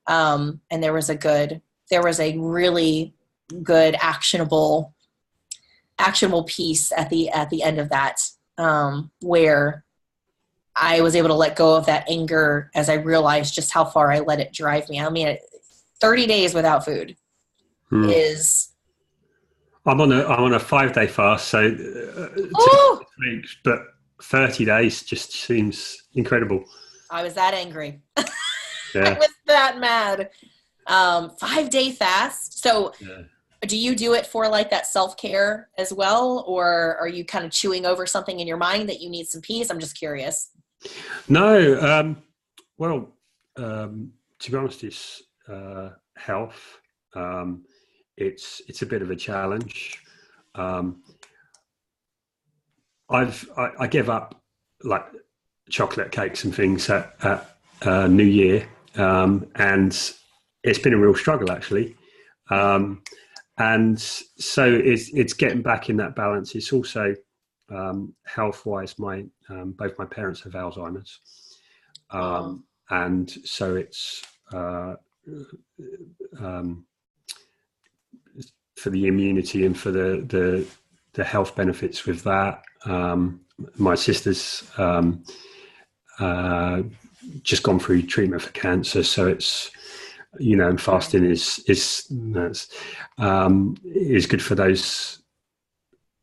And there was a really good actionable piece at the end of that, where I was able to let go of that anger as I realized just how far I let it drive me. I mean, 30 days without food is. I'm on a 5-day fast, so 2 weeks, but 30 days just seems incredible. I was that angry. Yeah. I was that mad. 5-day fast. So do you do it for like that self-care as well? Or are you kind of chewing over something in your mind that you need some peace? I'm just curious. No. To be honest, it's health. It's a bit of a challenge. I give up like chocolate cakes and things at New Year, and it's been a real struggle actually. And so it's getting back in that balance. It's also health-wise. Both my parents have Alzheimer's, and so it's for the immunity and for the health benefits with that. My sister's just gone through treatment for cancer, so it's, and fasting is good for those,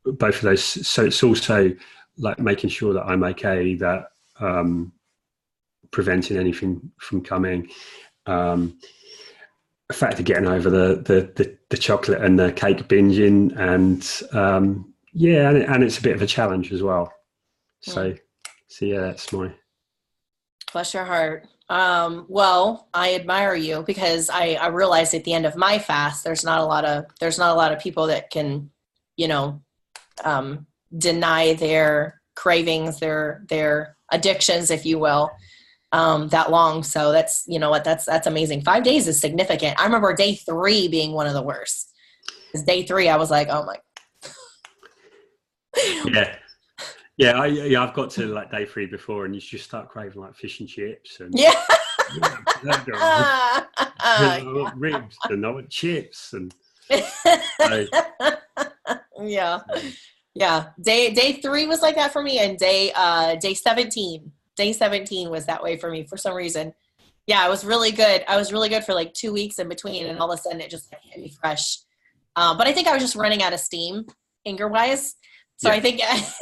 both of those. So it's also like making sure that I'm okay, that preventing anything from coming. The fact of getting over the chocolate and the cake binging, and and it's a bit of a challenge as well. So yeah, that's my. Bless your heart. Well, I admire you, because I realized at the end of my fast, there's not a lot of people that can, deny their cravings, their addictions, if you will, that long. So that's, that's amazing. 5 days is significant. I remember day 3 being one of the worst. Because day 3, I was like, oh my. I've got to like day 3 before, and you just start craving like fish and chips and ribs, and I want chips and Day 3 was like that for me, and day 17 was that way for me for some reason. I was really good. I was really good for like 2 weeks in between, and all of a sudden it just like hit me fresh. But I think I was just running out of steam anger wise. So I think at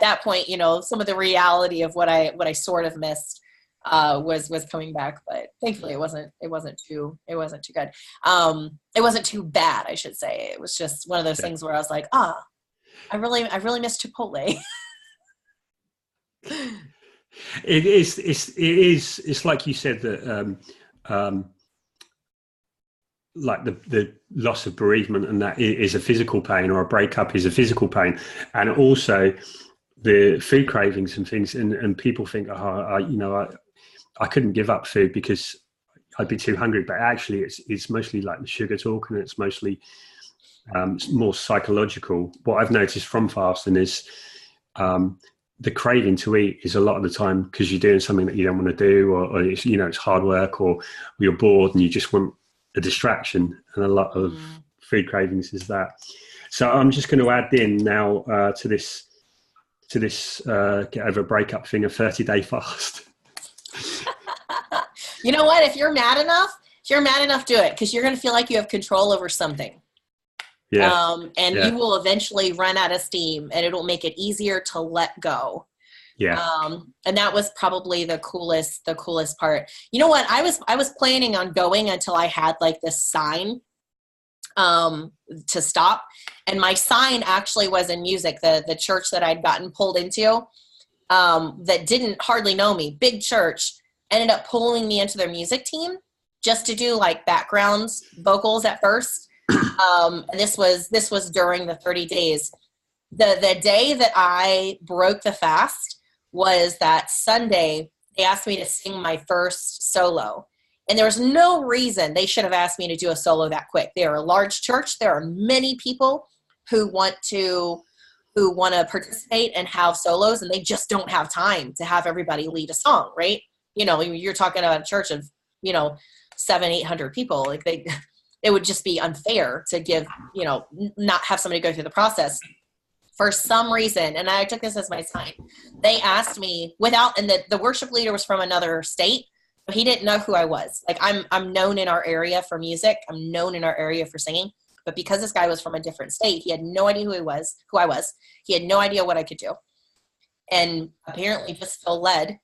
that point, some of the reality of what I sort of missed was coming back, but thankfully it wasn't too good. It wasn't too bad, I should say. It was just one of those things where I was like, I really miss Chipotle. It's like you said that like the loss of bereavement, and that is a physical pain, or a breakup is a physical pain, and also the food cravings and things, and people think, I couldn't give up food because I'd be too hungry, but actually it's mostly like the sugar talk, and it's mostly more psychological. What I've noticed from fasting is the craving to eat is a lot of the time because you're doing something that you don't want to do, or it's, it's hard work, or you're bored and you just want a distraction. And a lot of food cravings is that. So I'm just going to add in now to this get over a breakup thing, a 30-day fast. You know what? If you're mad enough, do it, because you're going to feel like you have control over something. Yeah. You will eventually run out of steam, and it'll make it easier to let go. Yeah. And that was probably the coolest part. You know what? I was planning on going until I had like this sign to stop. And my sign actually was in music. The church that I'd gotten pulled into, that didn't hardly know me, big church, ended up pulling me into their music team just to do like backgrounds vocals at first. This was during the 30 days. The day that I broke the fast was that Sunday. They asked me to sing my first solo. And there was no reason they should have asked me to do a solo that quick. They are a large church. There are many people who want to participate and have solos, and they just don't have time to have everybody lead a song, right? You're talking about a church of, 700-800 people. Like it would just be unfair to give, not have somebody go through the process. For some reason, and I took this as my sign, they asked me and the worship leader was from another state. He didn't know who I was. Like I'm known in our area for music. I'm known in our area for singing. But because this guy was from a different state, he had no idea who I was. He had no idea what I could do. And apparently just felt led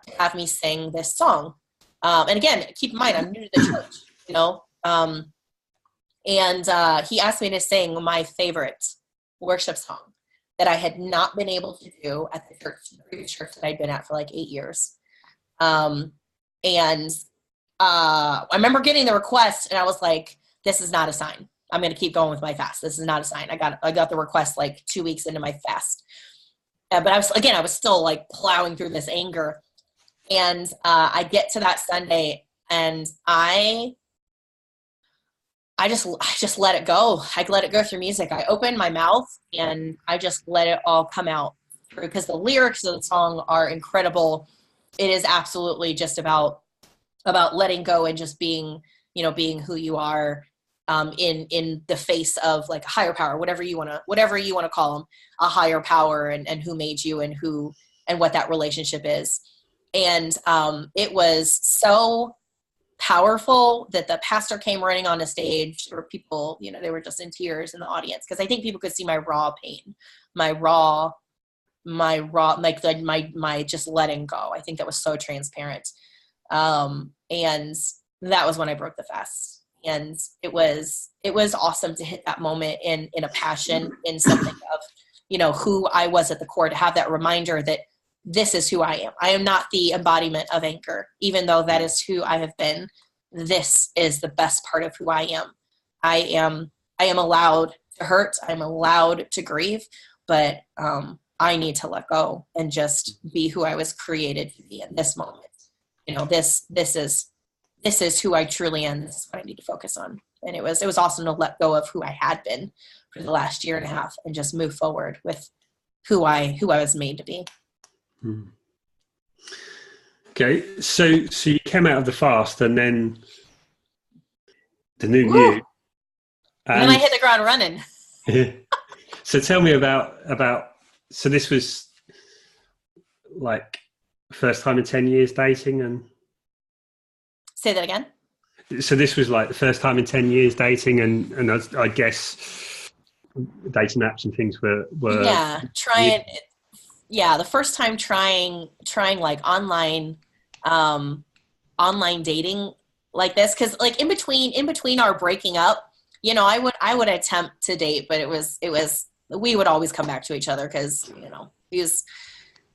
to have me sing this song. And again, keep in mind, I'm new to the church, and he asked me to sing my favorite worship song that I had not been able to do at the previous church that I'd been at for like 8 years. I remember getting the request, and I was like, this is not a sign. I'm going to keep going with my fast. This is not a sign. I got the request like 2 weeks into my fast. But I was still like plowing through this anger. And I get to that Sunday, and I just let it go. I let it go through music. I opened my mouth, and I just let it all come out, because the lyrics of the song are incredible. It is absolutely just about letting go and just being who you are, in the face of like a higher power, whatever you want to call them, a higher power, and who made you, and what that relationship is. And it was so powerful that the pastor came running on the stage. There were people, they were just in tears in the audience, because I think people could see my raw pain, my just letting go. I think that was so transparent. And that was when I broke the fast. And it was awesome to hit that moment in a passion, in something of, who I was at the core, to have that reminder that this is who I am. I am not the embodiment of anger, even though that is who I have been. This is the best part of who I am. I am allowed to hurt. I'm allowed to grieve, but I need to let go and just be who I was created to be in this moment. This is who I truly am. This is what I need to focus on. And it was awesome to let go of who I had been for the last year and a half and just move forward with who I was made to be. Okay, so you came out of the fast, and then the new you, and then I hit the ground running. So tell me about. So this was like first time in 10 years dating, and say that again. So this was like the first time in 10 years dating, and I guess dating apps and things were trying. Yeah, the first time trying like online dating like this, because like in between our breaking up, I would attempt to date, but it was we would always come back to each other, because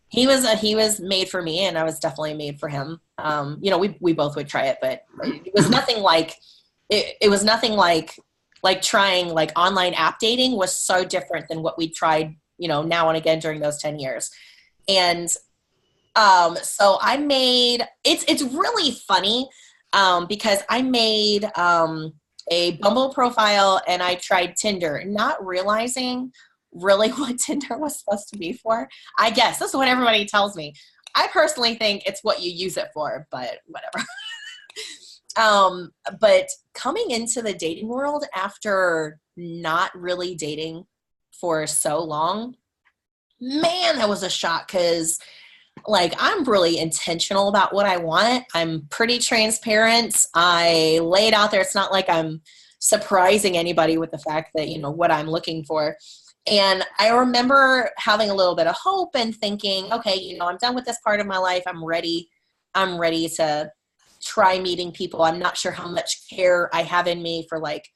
he was made for me, and I was definitely made for him. We both would try it, but it was nothing like it was nothing like trying like online app dating was so different than what we tried now and again during those 10 years. And so I made, it's really funny because I made a Bumble profile, and I tried Tinder, not realizing really what Tinder was supposed to be for? I guess that's what everybody tells me. I personally think it's what you use it for, but whatever. But coming into the dating world after not really dating for so long, man, that was a shock, because like I'm really intentional about what I want. I'm pretty transparent. I lay it out there. It's not like I'm surprising anybody with the fact that, you know, what I'm looking for. And I remember having a little bit of hope and thinking, okay, you know, I'm done with this part of my life. I'm ready to try meeting people. I'm not sure how much care I have in me for, like,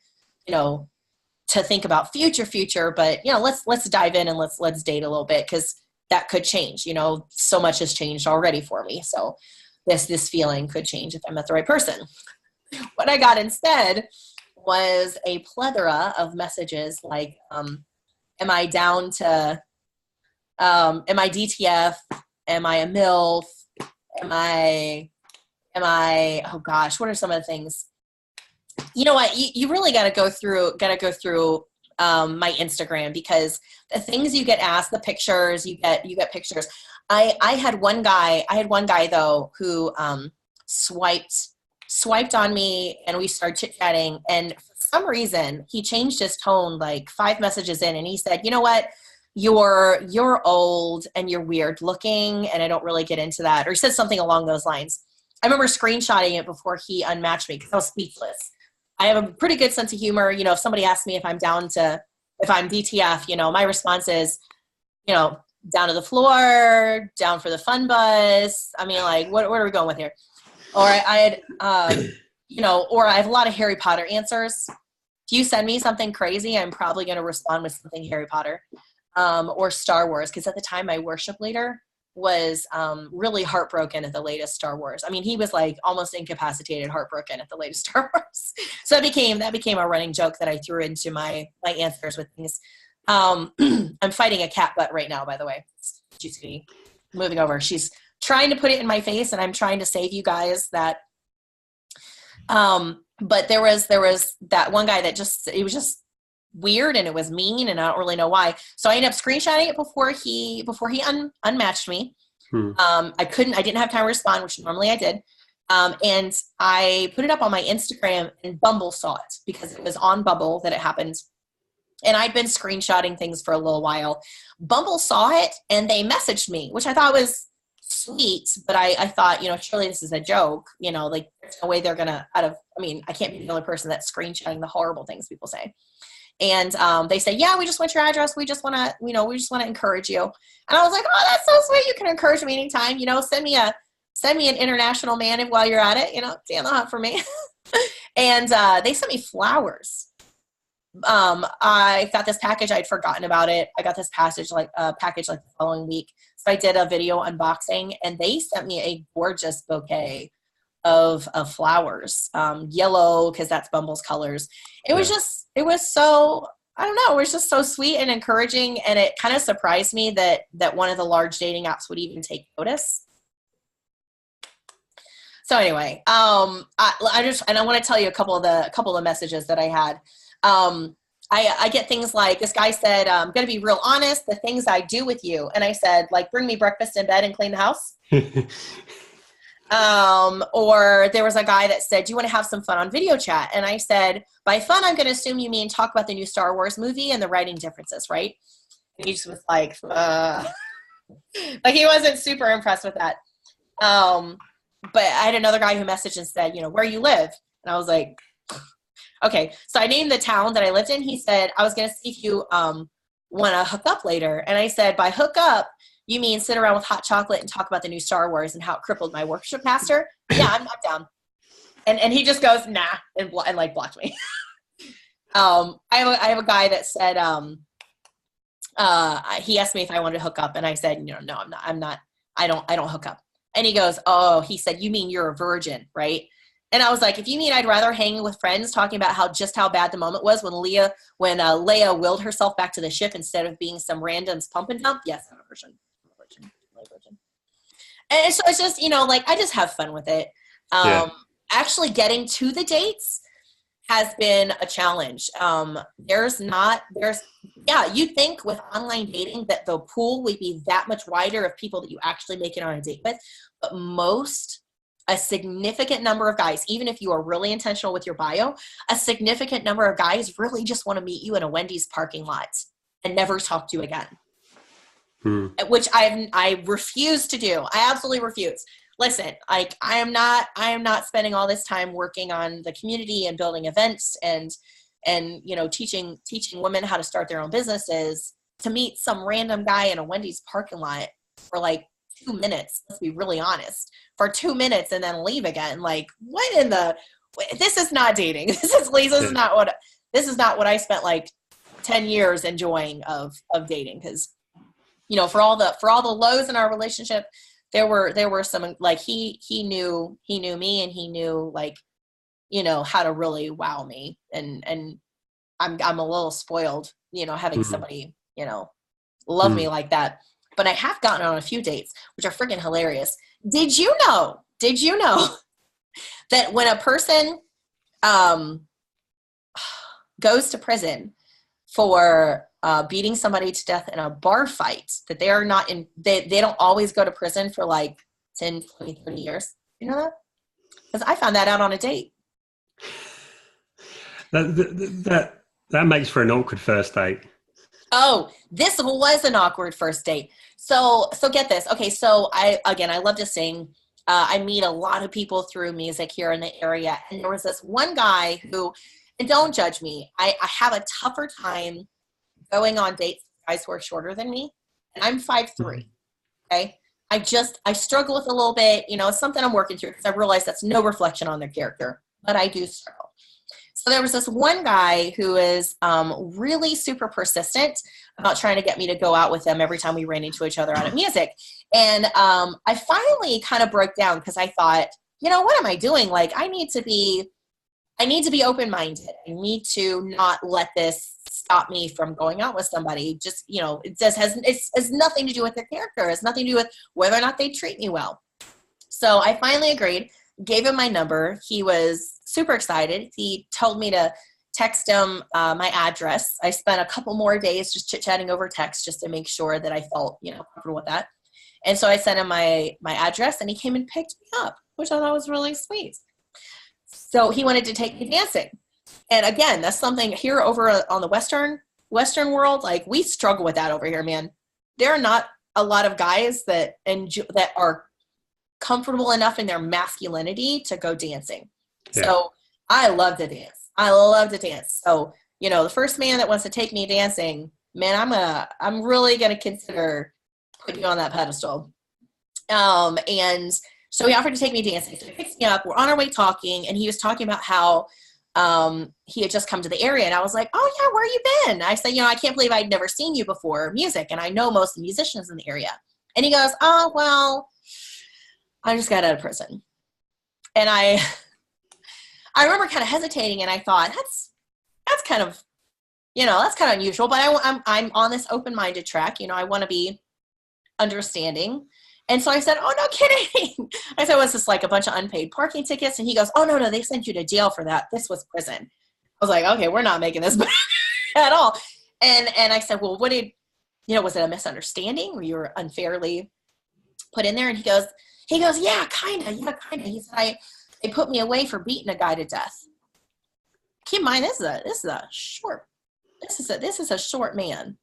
you know, to think about future, but, you know, let's dive in and let's date a little bit, because that could change. You know, so much has changed already for me. So this feeling could change if I met the right person. What I got instead was a plethora of messages like, am I down to, am I DTF? Am I a MILF? Am I, oh gosh, what are some of the things? You know what? You really got to go through my Instagram, because the things you get asked, the pictures, you get pictures. I had one guy though, who, swiped on me, and we started chit-chatting, and for some reason he changed his tone like 5 messages in, and he said, you know what, you're old and you're weird looking, and I don't really get into that. Or he said something along those lines. I remember screenshotting it before he unmatched me, because I was speechless. I have a pretty good sense of humor. You know, if somebody asks me if I'm DTF, you know, my response is, you know, down to the floor, down for the fun bus. I mean, like, what are we going with here? Or I had, you know, or I have a lot of Harry Potter answers. If you send me something crazy, I'm probably going to respond with something Harry Potter, or Star Wars. Because at the time, my worship leader was really heartbroken at the latest Star Wars. I mean, he was like almost incapacitated, heartbroken at the latest Star Wars. So that became a running joke that I threw into my answers with things. I'm fighting a cat butt right now, by the way. She's moving over. She's trying to put it in my face, and I'm trying to save you guys that. But there was that one guy that it was just weird, and it was mean, and I don't really know why. So I ended up screenshotting it before he unmatched me. I didn't have time to respond, which normally I did. And I put it up on my Instagram, and Bumble saw it, because it was on Bumble that it happened. And I'd been screenshotting things for a little while. Bumble saw it, and they messaged me, which I thought was sweet, but I thought, you know, surely this is a joke. You know, like, there's no way they're gonna I can't be the only person that's screenshotting the horrible things people say. And they said, yeah, we just want your address. We just want to encourage you. And I was like, oh, that's so sweet. You can encourage me anytime. You know, send me an international man while you're at it. You know, stay on the hunt for me. And they sent me flowers. I got this package. I'd forgotten about it. I got this package like the following week. So I did a video unboxing, and they sent me a gorgeous bouquet of flowers, yellow, because that's Bumble's colors. It was so, I don't know, it was just so sweet and encouraging, and it kind of surprised me that one of the large dating apps would even take notice. So anyway, I want to tell you a couple of the messages that I had. I get things like, this guy said, I'm going to be real honest, the things I do with you. And I said, like, bring me breakfast in bed and clean the house. Or there was a guy that said, do you want to have some fun on video chat? And I said, by fun, I'm going to assume you mean talk about the new Star Wars movie and the writing differences, right? And he just was like, like, he wasn't super impressed with that. But I had another guy who messaged and said, you know, where you live. And I was like, okay. So I named the town that I lived in. He said, I was going to see if you want to hook up later. And I said, by hook up, you mean sit around with hot chocolate and talk about the new Star Wars and how it crippled my worship pastor? Yeah, I'm down. And he just goes, nah, and like blocked me. I have a guy that said, he asked me if I wanted to hook up, and I said, no, I'm not. I don't hook up. And he goes, oh, he said, you mean you're a virgin, right? And I was like, if you mean I'd rather hang with friends talking about how bad the moment was when Leia willed herself back to the ship instead of being some random's pump and dump, yes, I'm a virgin. And so it's just, you know, like, I just have fun with it. Actually getting to the dates has been a challenge. You'd think with online dating that the pool would be that much wider of people that you actually make it on a date with, but a significant number of guys, even if you are really intentional with your bio, a significant number of guys really just want to meet you in a Wendy's parking lot and never talk to you again. Which I refuse to do. I absolutely refuse. Listen, I am not spending all this time working on the community and building events and teaching women how to start their own businesses to meet some random guy in a Wendy's parking lot for like 2 minutes. Let's be really honest, for 2 minutes and then leave again. Like, this is not dating. This is not what I spent like 10 years enjoying of dating. Cause for all the lows in our relationship, there were some, like, he knew me, and he knew, like, how to really wow me. And I'm a little spoiled, having somebody, love me like that. But I have gotten on a few dates, which are freaking hilarious. Did you know that when a person goes to prison for beating somebody to death in a bar fight, that they are not they don't always go to prison for like 10, 20, 30 years? You know that? Because I found that out on a date. That makes for an awkward first date. Oh, this was an awkward first date. So get this. Okay, so I love to sing. I meet a lot of people through music here in the area. And there was this one guy who, and don't judge me, I have a tougher time going on dates with guys who are shorter than me. And I'm 5'3". Okay. I struggle with a little bit, it's something I'm working through, because I realize that's no reflection on their character, but I do struggle. So there was this one guy who is really super persistent about trying to get me to go out with him every time we ran into each other out at music. And I finally kind of broke down, because I thought, what am I doing? Like, I need to be open-minded. I need to not let this stop me from going out with somebody. Just, it has nothing to do with their character. It has nothing to do with whether or not they treat me well. So I finally agreed, gave him my number. He was super excited. He told me to text him my address. I spent a couple more days just chit-chatting over text just to make sure that I felt, comfortable with that. And so I sent him my address, and he came and picked me up, which I thought was really sweet. So he wanted to take me dancing. And again, that's something here over on the Western world, like, we struggle with that over here, man. There are not a lot of guys that are comfortable enough in their masculinity to go dancing. Yeah. So I love to dance. So, the first man that wants to take me dancing, man, I'm really going to consider putting you on that pedestal. And so he offered to take me dancing. So he picks me up. We're on our way talking, and he was talking about how he had just come to the area. And I was like, oh yeah, where you been? I said, I can't believe I'd never seen you before music, and I know most of the musicians in the area. And he goes, oh, well, I just got out of prison. And I remember kind of hesitating, and I thought, that's kind of, that's kind of unusual, but I'm on this open-minded track. I want to be understanding. And so I said, oh, no kidding. I said, was this like a bunch of unpaid parking tickets? And he goes, oh, no, they sent you to jail for that. This was prison. I was like, okay, we're not making this at all. And I said, well, was it a misunderstanding? Were you unfairly put in there? And he goes, yeah, kind of. He said, they put me away for beating a guy to death. Keep in mind, this is a short man.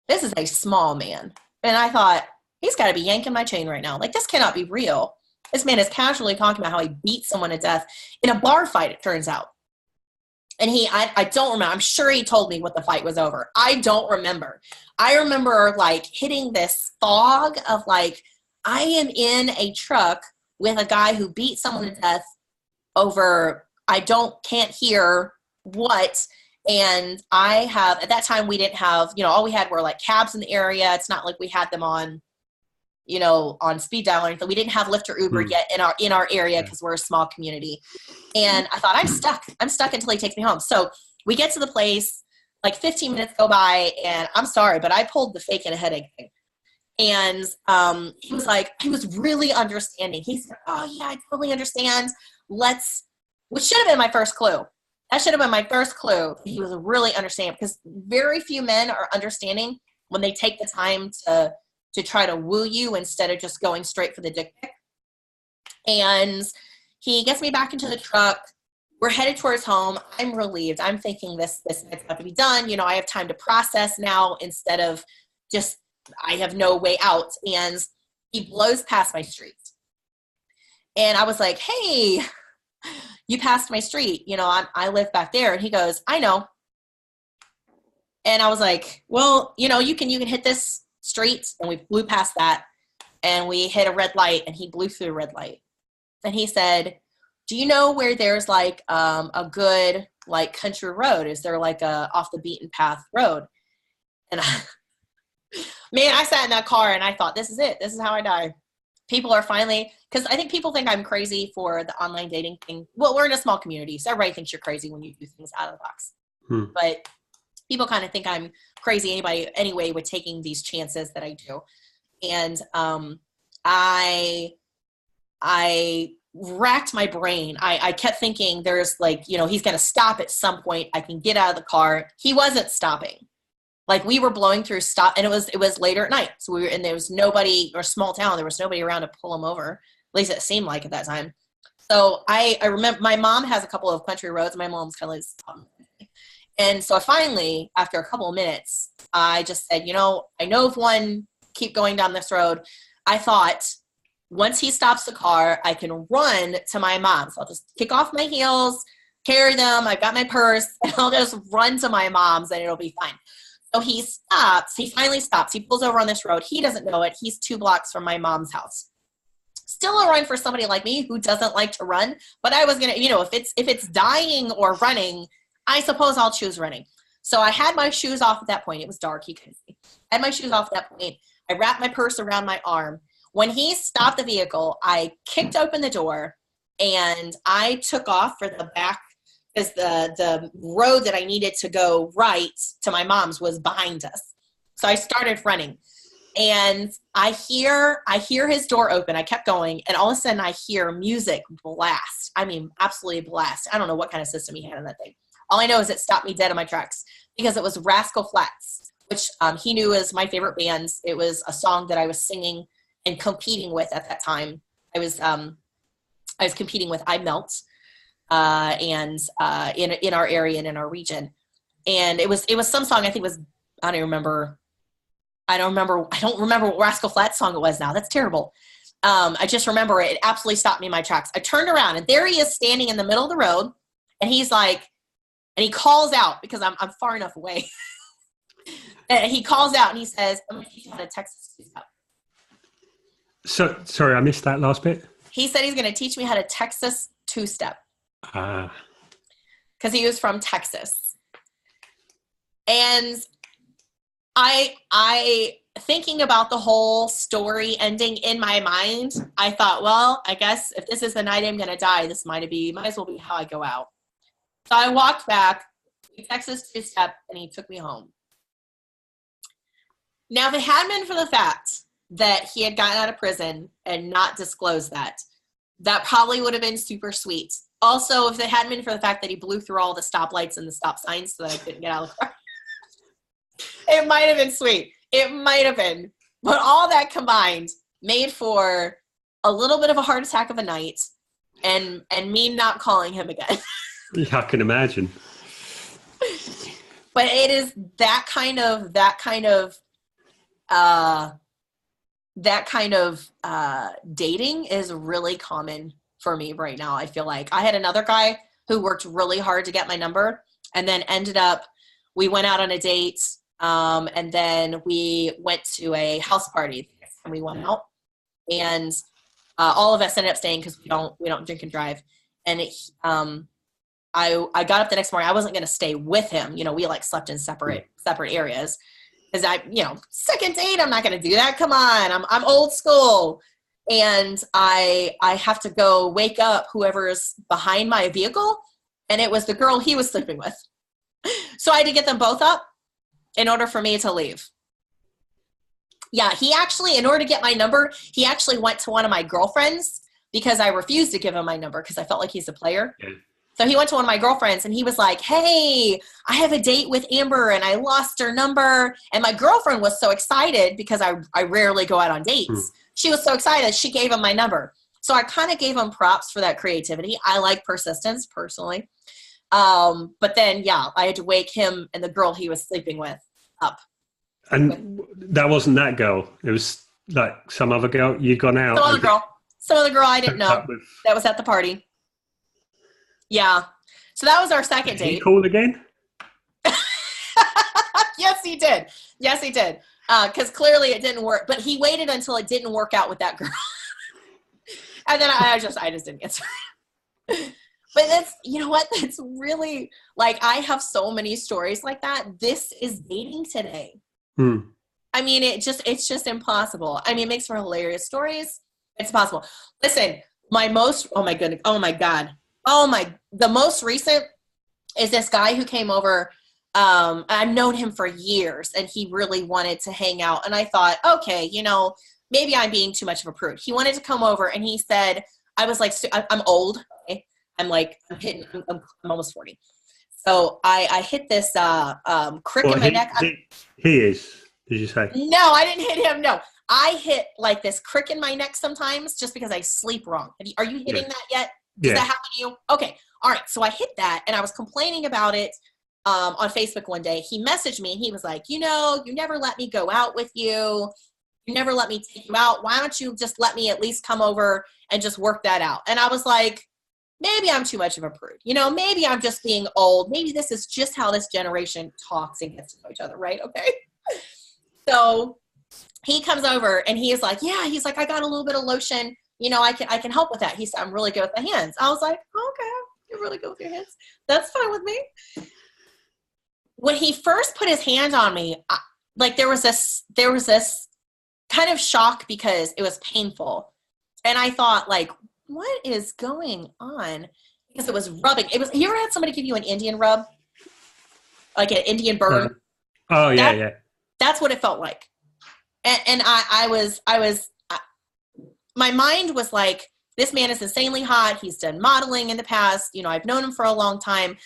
This is a small man. And I thought, he's got to be yanking my chain right now. Like, this cannot be real. This man is casually talking about how he beat someone to death in a bar fight, it turns out. And I don't remember. I'm sure he told me what the fight was over. I don't remember. I remember, like, hitting this fog of, like, I am in a truck with a guy who beat someone to death over, can't hear what. And at that time, we didn't have, all we had were, like, cabs in the area. It's not like we had them on speed dial or anything. We didn't have Lyft or Uber yet in our area, because we're a small community. And I thought, I'm stuck until he takes me home. So we get to the place, like 15 minutes go by, and I'm sorry, but I pulled the fake and a headache thing. And he was really understanding. He said, oh yeah, I totally understand. Which should have been my first clue. That should have been my first clue. He was really understanding, because very few men are understanding when they take the time to try to woo you instead of just going straight for the dick pic. And he gets me back into the truck. We're headed towards home. I'm relieved. I'm thinking this might have to be done. You know, I have time to process now instead of just, I have no way out. And he blows past my street. And I was like, hey, you passed my street. You know, I live back there. And he goes, I know. And I was like, well, you know, you can hit this street. And we blew past that. And we hit a red light. And he blew through a red light. And he said, do you know where there's like a good like country road? Is there like a off the beaten path road? And I sat in that car and I thought, this is it. This is how I die. People are finally, because I think people think I'm crazy for the online dating thing. Well, we're in a small community, so everybody thinks you're crazy when you do things out of the box. But people kind of think I'm crazy anyway with taking these chances that I do. And I racked my brain. I kept thinking there's like, you know, he's going to stop at some point. I can get out of the car. He wasn't stopping. Like we were blowing through stop, and it was later at night. So and there was nobody, or small town, there was nobody around to pull him over. At least it seemed like at that time. So I remember my mom has a couple of country roads. And my mom's kind of like, and so finally, after a couple of minutes, I just said, you know, I know of one, keep going down this road. I thought once he stops the car, I can run to my mom's. I'll just kick off my heels, carry them. I've got my purse, and I'll just run to my mom's and it'll be fine. So he stops. He finally stops. He pulls over on this road. He doesn't know it. He's 2 blocks from my mom's house. Still a run for somebody like me who doesn't like to run. But I was going to, you know, if it's dying or running, I suppose I'll choose running. So I had my shoes off at that point. It was dark. He couldn't see. I had my shoes off at that point. I wrapped my purse around my arm. When he stopped the vehicle, I kicked open the door and I took off for the back, because the road that I needed to go right to my mom's was behind us. So I started running, and I hear his door open. I kept going, and all of a sudden I hear music blast. I mean, absolutely blast. I don't know what kind of system he had in that thing. All I know is it stopped me dead in my tracks, because it was Rascal Flatts, which he knew was my favorite band. It was a song that I was singing and competing with at that time. I was competing with I Melt. And in our area and in our region, and it was some song. I think it was, I don't remember what Rascal Flatts song it was now. That's terrible. I just remember it absolutely stopped me in my tracks. I turned around and there he is standing in the middle of the road, and he's like, and he calls out, because I'm far enough away. And he calls out and he says, I'm going to teach you how to Texas two-step. So sorry, I missed that last bit. He said he's going to teach me how to Texas two-step. Because he was from Texas. And I thinking about the whole story ending in my mind, I thought, well, I guess if this is the night I'm going to die, this might as well be how I go out. So I walked back, Texas two-step, and he took me home. Now, if it hadn't been for the fact that he had gotten out of prison and not disclosed that probably would have been super sweet. Also, if it hadn't been for the fact that he blew through all the stoplights and the stop signs so that I couldn't get out of the car, it might have been sweet. It might have been. But all that combined made for a little bit of a heart attack of a night, and me not calling him again. Yeah, I can imagine. But it is that kind of dating is really common for me right now. I feel like I had another guy who worked really hard to get my number, and then we went out on a date, and then we went to a house party and we went out, and all of us ended up staying because we don't drink and drive. And I got up the next morning. I wasn't going to stay with him. You know, we like slept in separate areas. Because second date, I'm not going to do that. Come on, I'm old school, and I have to go wake up whoever's behind my vehicle, and it was the girl he was sleeping with. So I had to get them both up in order for me to leave. Yeah, he actually, in order to get my number, he actually went to one of my girlfriends because I refused to give him my number because I felt like he's a player. Yeah. So he went to one of my girlfriends and he was like, hey, I have a date with Amber and I lost her number. And my girlfriend was so excited because I rarely go out on dates. She was so excited. She gave him my number. So I kind of gave him props for that creativity. I like persistence personally. But then, yeah, I had to wake him and the girl he was sleeping with up. And that wasn't that girl. It was like some other girl. You'd gone out. Some other girl I didn't know that was at the party. Yeah. So that was our second date. He called again? Yes, he did. Yes, he did. Because clearly it didn't work. But he waited until it didn't work out with that girl. And then I just didn't answer. But that's, you know what? That's really, like, I have so many stories like that. This is dating today. I mean, it's just impossible. I mean, it makes for hilarious stories. It's possible. Listen, the most recent is this guy who came over. I've known him for years and he really wanted to hang out. And I thought, okay, you know, maybe I'm being too much of a prude. He wanted to come over and he said, I was like, I'm old. Okay? I'm almost 40. So I hit this crick in my neck. He is, did you say? No, I didn't hit him. No, I hit like this crick in my neck sometimes just because I sleep wrong. Are you hitting that yet? Does that happen to you? Okay. All right. So I hit that and I was complaining about it on Facebook one day. He messaged me and he was like, you know, you never let me go out with you. You never let me take you out. Why don't you just let me at least come over and just work that out? And I was like, maybe I'm too much of a prude. You know, maybe I'm just being old. Maybe this is just how this generation talks and gets to know each other, right? Okay. So he comes over and he is like, yeah, he's like, I got a little bit of lotion. You know, I can help with that. He said, I'm really good with the hands. I was like, okay, you're really good with your hands. That's fine with me. When he first put his hand on me, there was this kind of shock because it was painful. And I thought, like, what is going on? Because it was rubbing. You ever had somebody give you an Indian rub? Like an Indian burn? Yeah. That's what it felt like. And my mind was like, this man is insanely hot. He's done modeling in the past. You know, I've known him for a long time.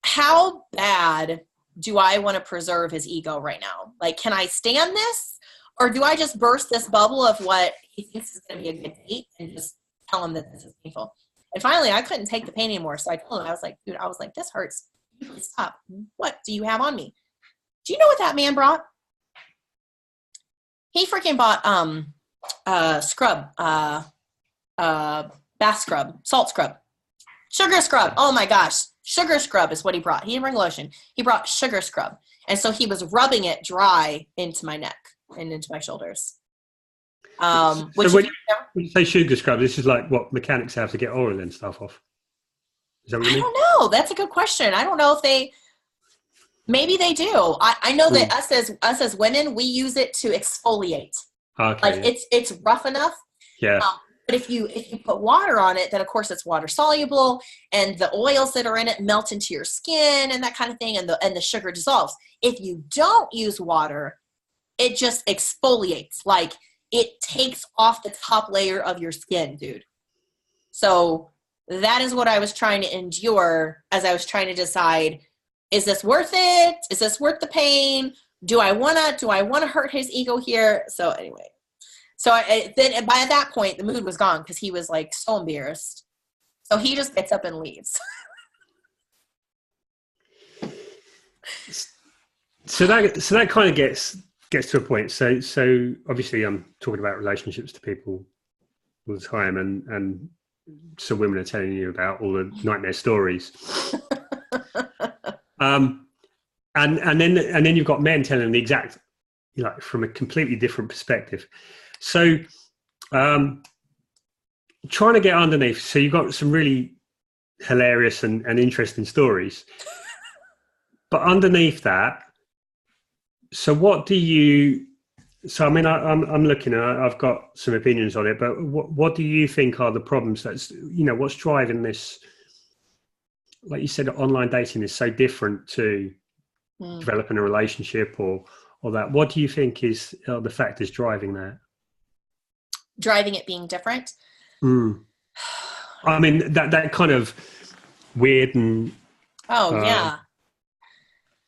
How bad do I want to preserve his ego right now? Like, can I stand this? Or do I just burst this bubble of what he thinks is going to be a good date and just tell him that this is painful? And finally, I couldn't take the pain anymore. So I told him, I was like, dude, this hurts. Please stop. What do you have on me? Do you know what that man brought? He freaking bought scrub, bath scrub, salt scrub, sugar scrub. Oh my gosh. Sugar scrub is what he brought. He didn't bring lotion. He brought sugar scrub. And so he was rubbing it dry into my neck and into my shoulders. So when you say sugar scrub, this is like what mechanics have to get oil and stuff off. Is that what you mean? I don't know. That's a good question. I don't know if maybe they do. I know that us as women, we use it to exfoliate. Okay. Like it's rough enough. Yeah. But if you put water on it, then of course it's water soluble, and the oils that are in it melt into your skin and that kind of thing, and the sugar dissolves. If you don't use water, it just exfoliates. Like it takes off the top layer of your skin, dude. So that is what I was trying to endure as I was trying to decide, is this worth it? Is this worth the pain? Do I wanna hurt his ego here? So anyway. So then by that point, the mood was gone because he was like so embarrassed. So he just gets up and leaves. So that kind of gets to a point. So obviously I'm talking about relationships to people all the time, and some women are telling you about all the nightmare stories. And then you've got men telling the exact, like, from a completely different perspective. So, trying to get underneath. So you've got some really hilarious and interesting stories, but underneath that, so what do you? So I mean, I'm looking. I've got some opinions on it, but what do you think are the problems? That's, you know, what's driving this? Like you said, online dating is so different to developing a relationship or that. What do you think is the factors driving that? Driving it being different? I mean, that kind of weird and Oh, yeah.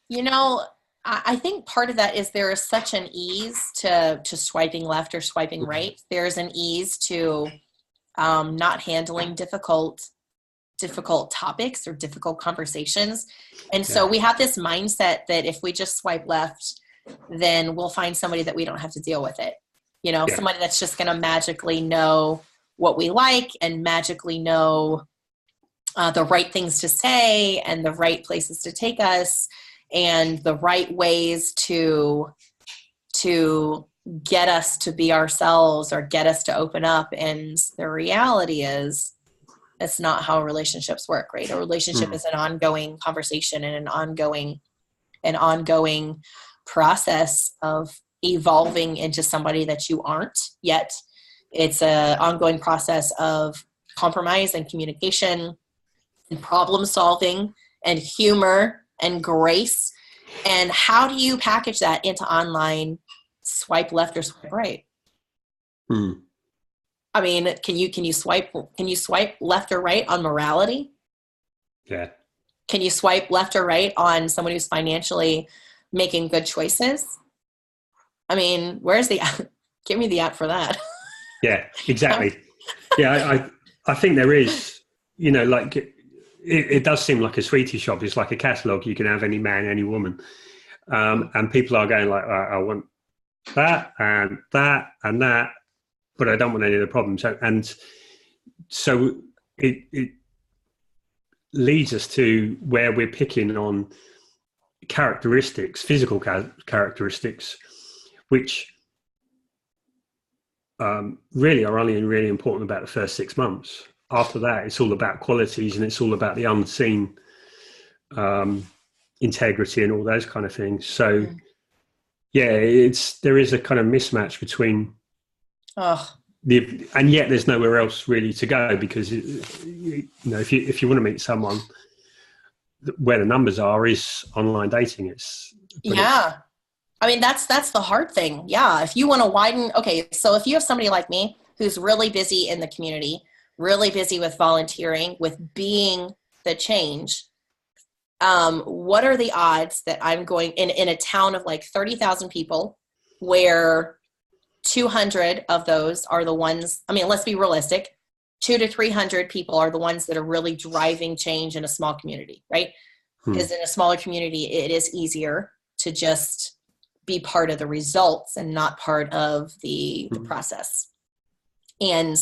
You know, I think part of that is there is such an ease to swiping left or swiping right. There's an ease to not handling difficult topics or difficult conversations. And so we have this mindset that if we just swipe left, then we'll find somebody that we don't have to deal with it. You know, somebody that's just going to magically know what we like and magically know the right things to say and the right places to take us and the right ways to get us to be ourselves or get us to open up. And the reality is that's not how relationships work, right? A relationship is an ongoing conversation and an ongoing process of evolving into somebody that you aren't yet. It's an ongoing process of compromise and communication and problem solving and humor and grace. And how do you package that into online swipe left or swipe right? I mean, can you swipe left or right on morality? Yeah. Can you swipe left or right on someone who's financially making good choices? I mean, where's the give me the app for that? Yeah, exactly. Yeah, I think there is, you know, like it does seem like a sweetie shop. It's like a catalog. You can have any man, any woman. And people are going like, I want that and that and that, but I don't want any of the problems. And so it leads us to where we're picking on characteristics, physical characteristics, which really are only really important about the first 6 months. After that, it's all about qualities and it's all about the unseen integrity and all those kind of things. So, yeah, there is a kind of mismatch between and yet there's nowhere else really to go because you know if you want to meet someone, where the numbers are is online dating. I mean, that's the hard thing. Yeah. If you want to widen, okay. So if you have somebody like me who's really busy in the community, really busy with volunteering, with being the change, what are the odds that I'm going in a town of like 30,000 people where 200 of those are the ones, I mean, let's be realistic, 200 to 300 people are the ones that are really driving change in a small community, right? Because in a smaller community, it is easier to just be part of the results and not part of the process. And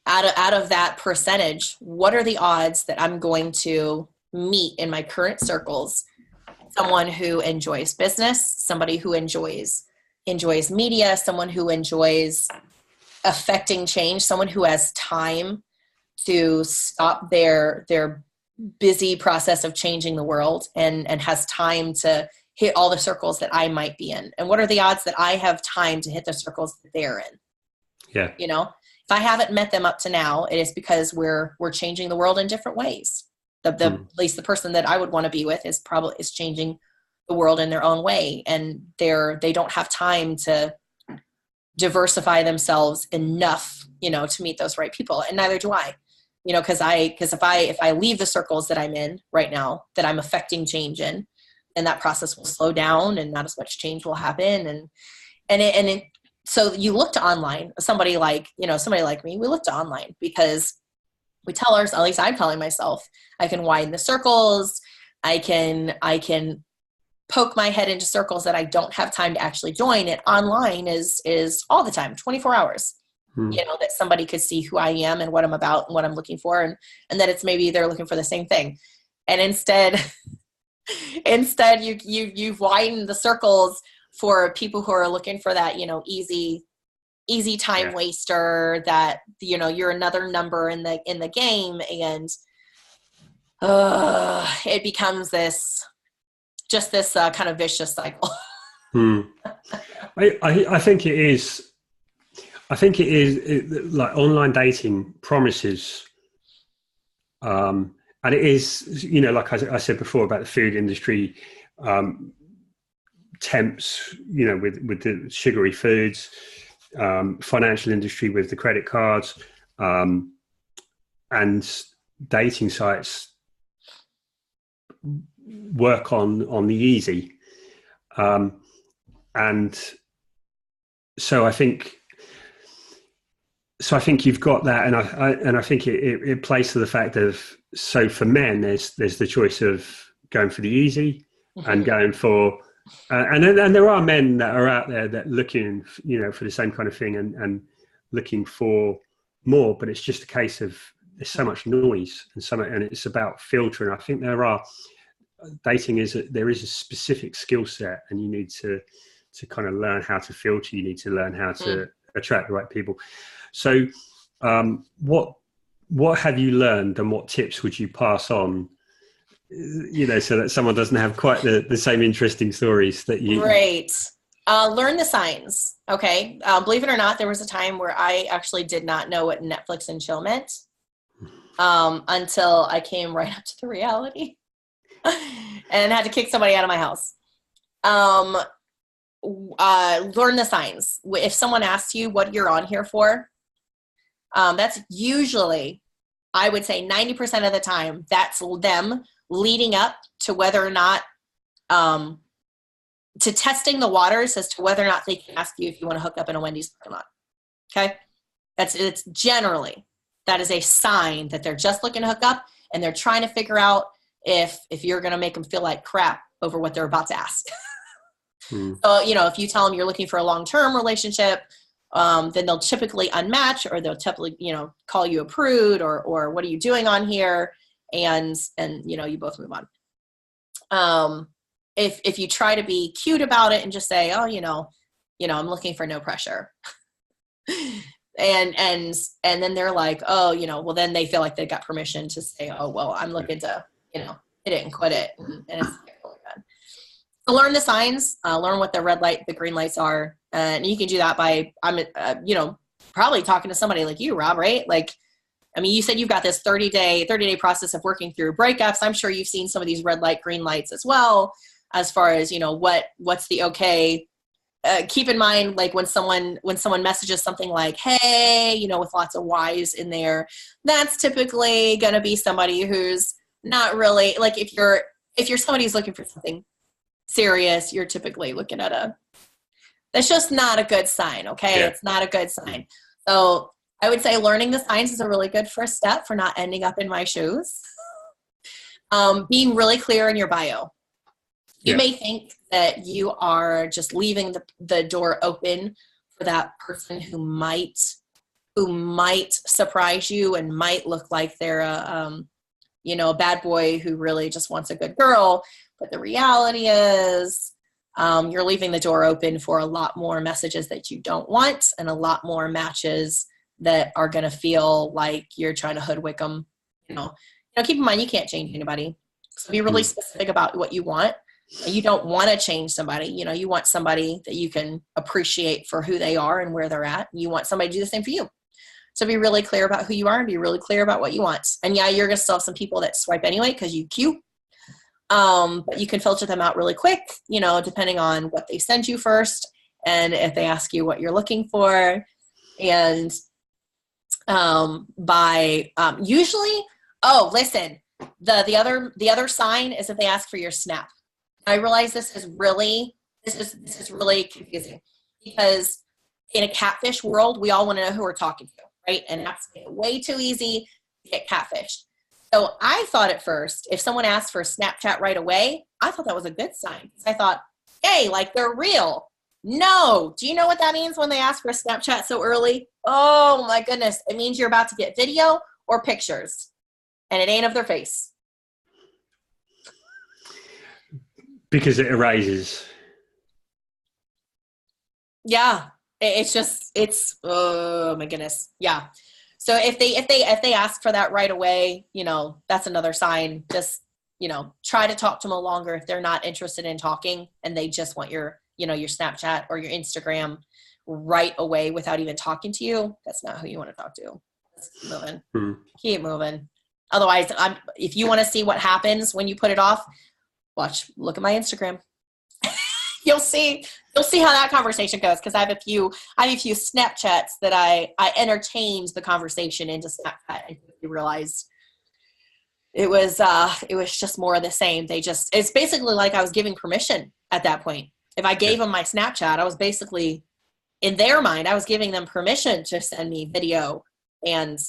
out of that percentage, what are the odds that I'm going to meet in my current circles someone who enjoys business, somebody who enjoys media, someone who enjoys affecting change, someone who has time to stop their busy process of changing the world and has time to hit all the circles that I might be in? And what are the odds that I have time to hit the circles that they're in? Yeah. You know, if I haven't met them up to now, it is because we're changing the world in different ways. At least the person that I would want to be with is changing the world in their own way. And they don't have time to diversify themselves enough, you know, to meet those right people. And neither do I, you know, because if I leave the circles that I'm in right now, that I'm affecting change in, and that process will slow down and not as much change will happen. So you look to online, somebody like me, we look to online because we tell ourselves, at least I'm telling myself, I can widen the circles. I can poke my head into circles that I don't have time to actually join. And online is all the time, 24 hours, you know, that somebody could see who I am and what I'm about and what I'm looking for. And that it's maybe they're looking for the same thing. And instead you've widened the circles for people who are looking for that, you know, easy time waster, that, you know, you're another number in the game. And it becomes this kind of vicious cycle. I think it is. I think it is like online dating promises, and it is, you know, like I said before about the food industry, temps, you know, with the sugary foods, financial industry with the credit cards, and dating sites work on the easy. And so I think you've got that, and I think it plays to the fact of, so for men, there's the choice of going for the easy and going for, and there are men that are out there that looking, for the same kind of thing and looking for more, but it's just a case of there's so much noise and it's about filtering. I think dating there is a specific skill set, and you need to kind of learn how to filter. You need to learn how to attract the right people. So what have you learned, and what tips would you pass on, so that someone doesn't have quite the same interesting stories that you... Great. Learn the signs. Okay. Believe it or not, there was a time where I actually did not know what Netflix and chill meant until I came right up to the reality and had to kick somebody out of my house. Learn the signs. If someone asks you what you're on here for, that's usually, I would say 90% of the time, that's them leading up to whether or not, to testing the waters as to whether or not they can ask you if you want to hook up in a Wendy's parking lot. Okay? It's generally, that is a sign that they're just looking to hook up, and they're trying to figure out if you're going to make them feel like crap over what they're about to ask. So, if you tell them you're looking for a long-term relationship, then they'll typically unmatch, or they'll typically, call you a prude, or what are you doing on here? And you both move on. If you try to be cute about it and just say, oh, I'm looking for no pressure. and then they're like, oh, well, then they feel like they got permission to say, oh, well, I'm looking to, hit it and quit it. And it's really bad. So learn the signs, learn what the red light, the green lights are. And you can do that by, probably talking to somebody like you, Rob, right? Like, you said you've got this 30-day process of working through breakups. I'm sure you've seen some of these red light, green lights as well, as far as, what's the okay. Keep in mind, like when someone messages something like, hey, with lots of Y's in there, that's typically going to be somebody who's not really, like, if you're somebody who's looking for something serious, you're typically looking at that's just not a good sign. Okay. Yeah. It's not a good sign. So I would say learning the signs is a really good first step for not ending up in my shoes. Being really clear in your bio. You may think that you are just leaving the door open for that person who might surprise you and might look like they're a bad boy who really just wants a good girl. But the reality is, you're leaving the door open for a lot more messages that you don't want, and a lot more matches that are going to feel like you're trying to hoodwink them. Keep in mind, you can't change anybody. So be really specific about what you want. And you don't want to change somebody. You want somebody that you can appreciate for who they are and where they're at. You want somebody to do the same for you. So be really clear about who you are and be really clear about what you want. And yeah, you're going to still have some people that swipe anyway because you cute. But you can filter them out really quick, depending on what they send you first, and if they ask you what you're looking for. And usually, listen, the other sign is if they ask for your snap. I realize this is really confusing, because in a catfish world, we all want to know who we're talking to, right? And that's way too easy to get catfished. So I thought at first, if someone asked for Snapchat right away, I thought that was a good sign. I thought, hey, like, they're real. No. Do you know what that means when they ask for Snapchat so early? Oh my goodness. It means you're about to get video or pictures, and it ain't of their face. Because it erases. Yeah. It's oh my goodness. Yeah. So if they ask for that right away, that's another sign. Just, try to talk to them longer if they're not interested in talking and they just want your Snapchat or your Instagram right away without even talking to you. That's not who you want to talk to. Just keep moving. Keep moving. Otherwise, if you want to see what happens when you put it off, look at my Instagram. You'll see how that conversation goes, because I have a few Snapchats that I entertained the conversation into Snapchat and you realized it was just more of the same. It's basically like I was giving permission at that point. If I gave them my Snapchat, I was basically, in their mind, I was giving them permission to send me video and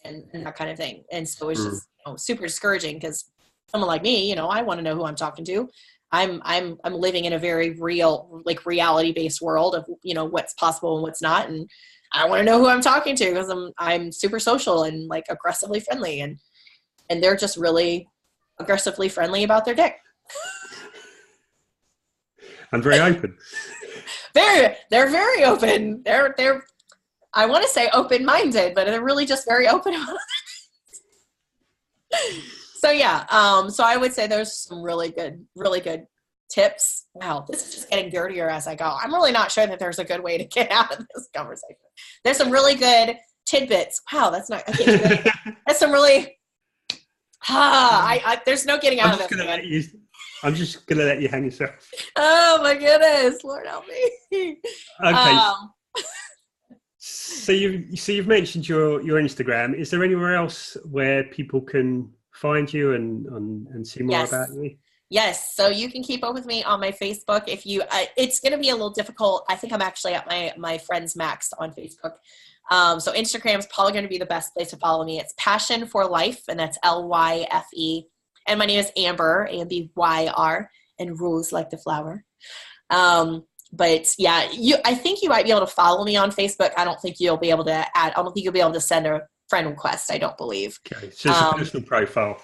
that kind of thing. And so it's just super discouraging, because someone like me, I want to know who I'm talking to. I'm living in a very real, like, reality-based world of, what's possible and what's not. And I want to know who I'm talking to, because I'm super social and, like, aggressively friendly, and they're just really aggressively friendly about their dick. I'm very open. They're very open. They're I want to say open-minded, but they're really just very open about it. So yeah, so I would say there's some really good tips. Wow, this is just getting dirtier as I go. I'm really not sure that there's a good way to get out of this conversation. There's some really good tidbits. Wow, that's not. That's some really. There's no getting out of this. I'm just gonna let you hang yourself. Oh my goodness, Lord help me. Okay. So you've mentioned your Instagram. Is there anywhere else where people can find you and see more about you? Yes. So you can keep up with me on my Facebook. If you, it's going to be a little difficult. I think I'm actually at my friend's max on Facebook. So Instagram is probably going to be the best place to follow me. It's Passion for Life, and that's LYFE. And my name is Ambyr, AMBYR, and Rose like the flower. But yeah, I think you might be able to follow me on Facebook. I don't think you'll be able to send a friend request. I don't believe. Okay, so it's a personal profile.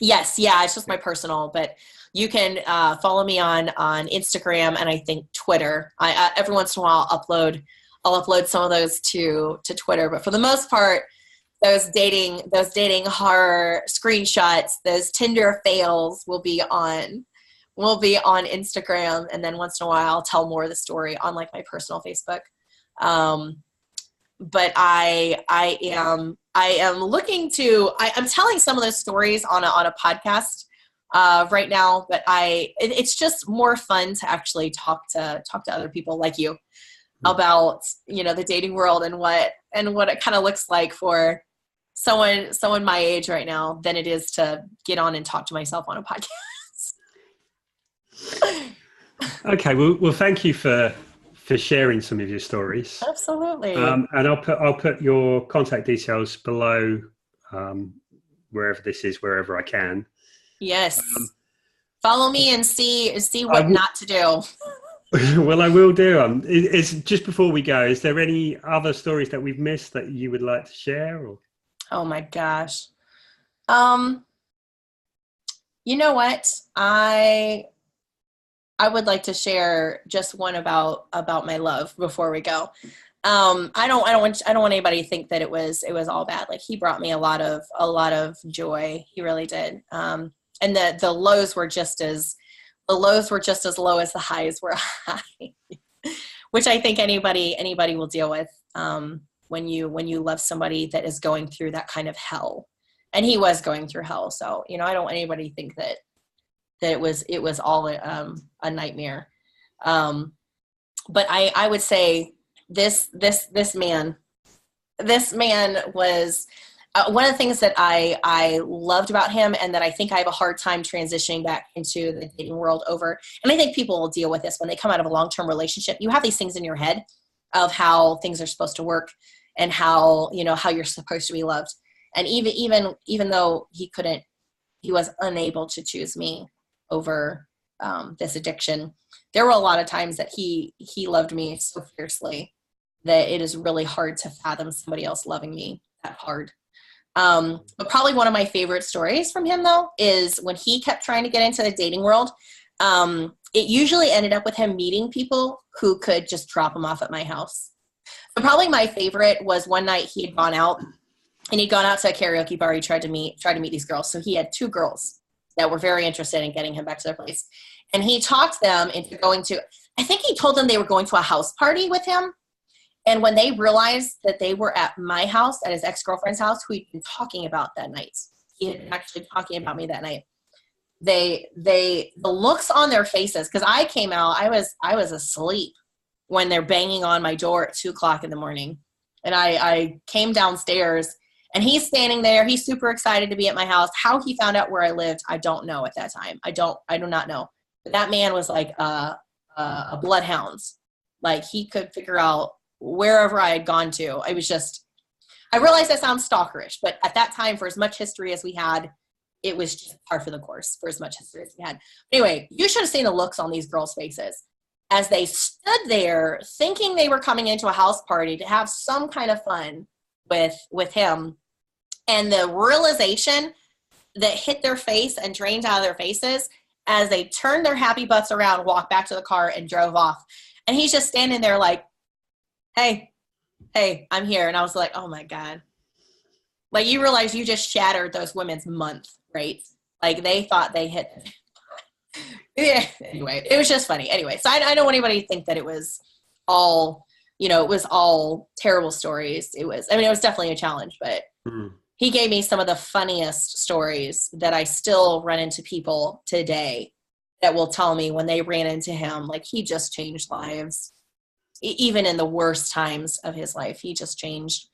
Yes, yeah, it's just my personal, but you can follow me on Instagram and I think Twitter. I every once in a while I'll upload some of those to Twitter, but for the most part, those dating horror screenshots, those Tinder fails will be on Instagram, and then once in a while I'll tell more of the story on, like, my personal Facebook. But I am looking to, I'm telling some of those stories on a podcast right now, but it's just more fun to actually talk to other people like you about, the dating world and what it kind of looks like for someone my age right now than it is to get on and talk to myself on a podcast. Okay, well, thank you for sharing some of your stories. Absolutely. And I'll put your contact details below, wherever I can. Yes. Follow me and see what not to do. Well, I will do. It's just before we go. Is there any other stories that we've missed that you would like to share? Or? Oh my gosh. You know what? I would like to share just one about my love before we go. I don't want anybody to think that it was all bad. Like, he brought me a lot of joy. He really did. And the lows were just as low as the highs were high, which I think anybody will deal with when you love somebody that is going through that kind of hell. And he was going through hell. So, I don't want anybody to think that it was all a nightmare. But I would say this man was one of the things that I loved about him, and that I think I have a hard time transitioning back into the dating world over. And I think people will deal with this when they come out of a long-term relationship. You have these things in your head of how things are supposed to work and how you're supposed to be loved. And even though he was unable to choose me over this addiction, there were a lot of times that he loved me so fiercely that it is really hard to fathom somebody else loving me that hard. But probably one of my favorite stories from him, though, is when he kept trying to get into the dating world. It usually ended up with him meeting people who could just drop him off at my house. So probably my favorite was one night he had gone out, and he'd gone out to a karaoke bar. He tried to meet these girls. So he had 2 girls that were very interested in getting him back to their place. And he talked them into going to, I think he told them they were going to a house party with him. And when they realized that they were at my house, at his ex-girlfriend's house, who he'd been talking about that night, he had been actually talking about me that night, the looks on their faces, because I came out, I was asleep when they're banging on my door at 2:00 in the morning. And I came downstairs, And he's standing there. He's super excited to be at my house. How he found out where I lived, I don't know at that time. I do not know. But that man was like a bloodhound. Like he could figure out wherever I had gone to. I realize that sounds stalkerish, but at that time, for as much history as we had, it was just par for the course for as much history as we had. Anyway, you should have seen the looks on these girls' faces as they stood there thinking they were coming into a house party to have some kind of fun with him. And the realization that hit their face and drained out of their faces as they turned their happy butts around, walked back to the car and drove off. And he's just standing there like, hey, I'm here. And I was like, oh my God. Like you realize you just shattered those women's month, right? Like they thought they hit. Yeah. Anyway, it was just funny. Anyway, so I don't want anybody to think that it was all, it was all terrible stories. It was definitely a challenge, but he gave me some of the funniest stories that I still run into people today that will tell me when they ran into him, like he just changed lives. Even in the worst times of his life, he changed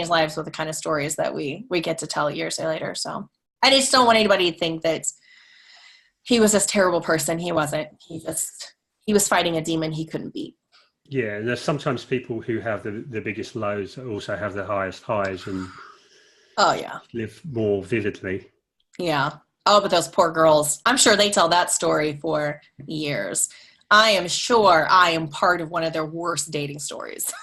lives with the kind of stories that we get to tell years later. So I just don't want anybody to think that he was this terrible person. He wasn't. He was fighting a demon he couldn't beat. Yeah, and there's sometimes people who have the biggest lows also have the highest highs and live more vividly. Yeah. Oh, but those poor girls. I'm sure they tell that story for years. I am sure I am part of one of their worst dating stories.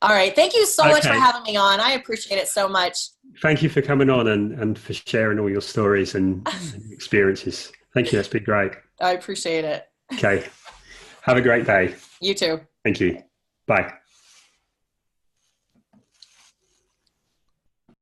All right. Thank you so much for having me on. I appreciate it so much. Thank you for coming on and for sharing all your stories and experiences. Thank you. That's been great. I appreciate it. Okay. Have a great day. You too. Thank you. Bye.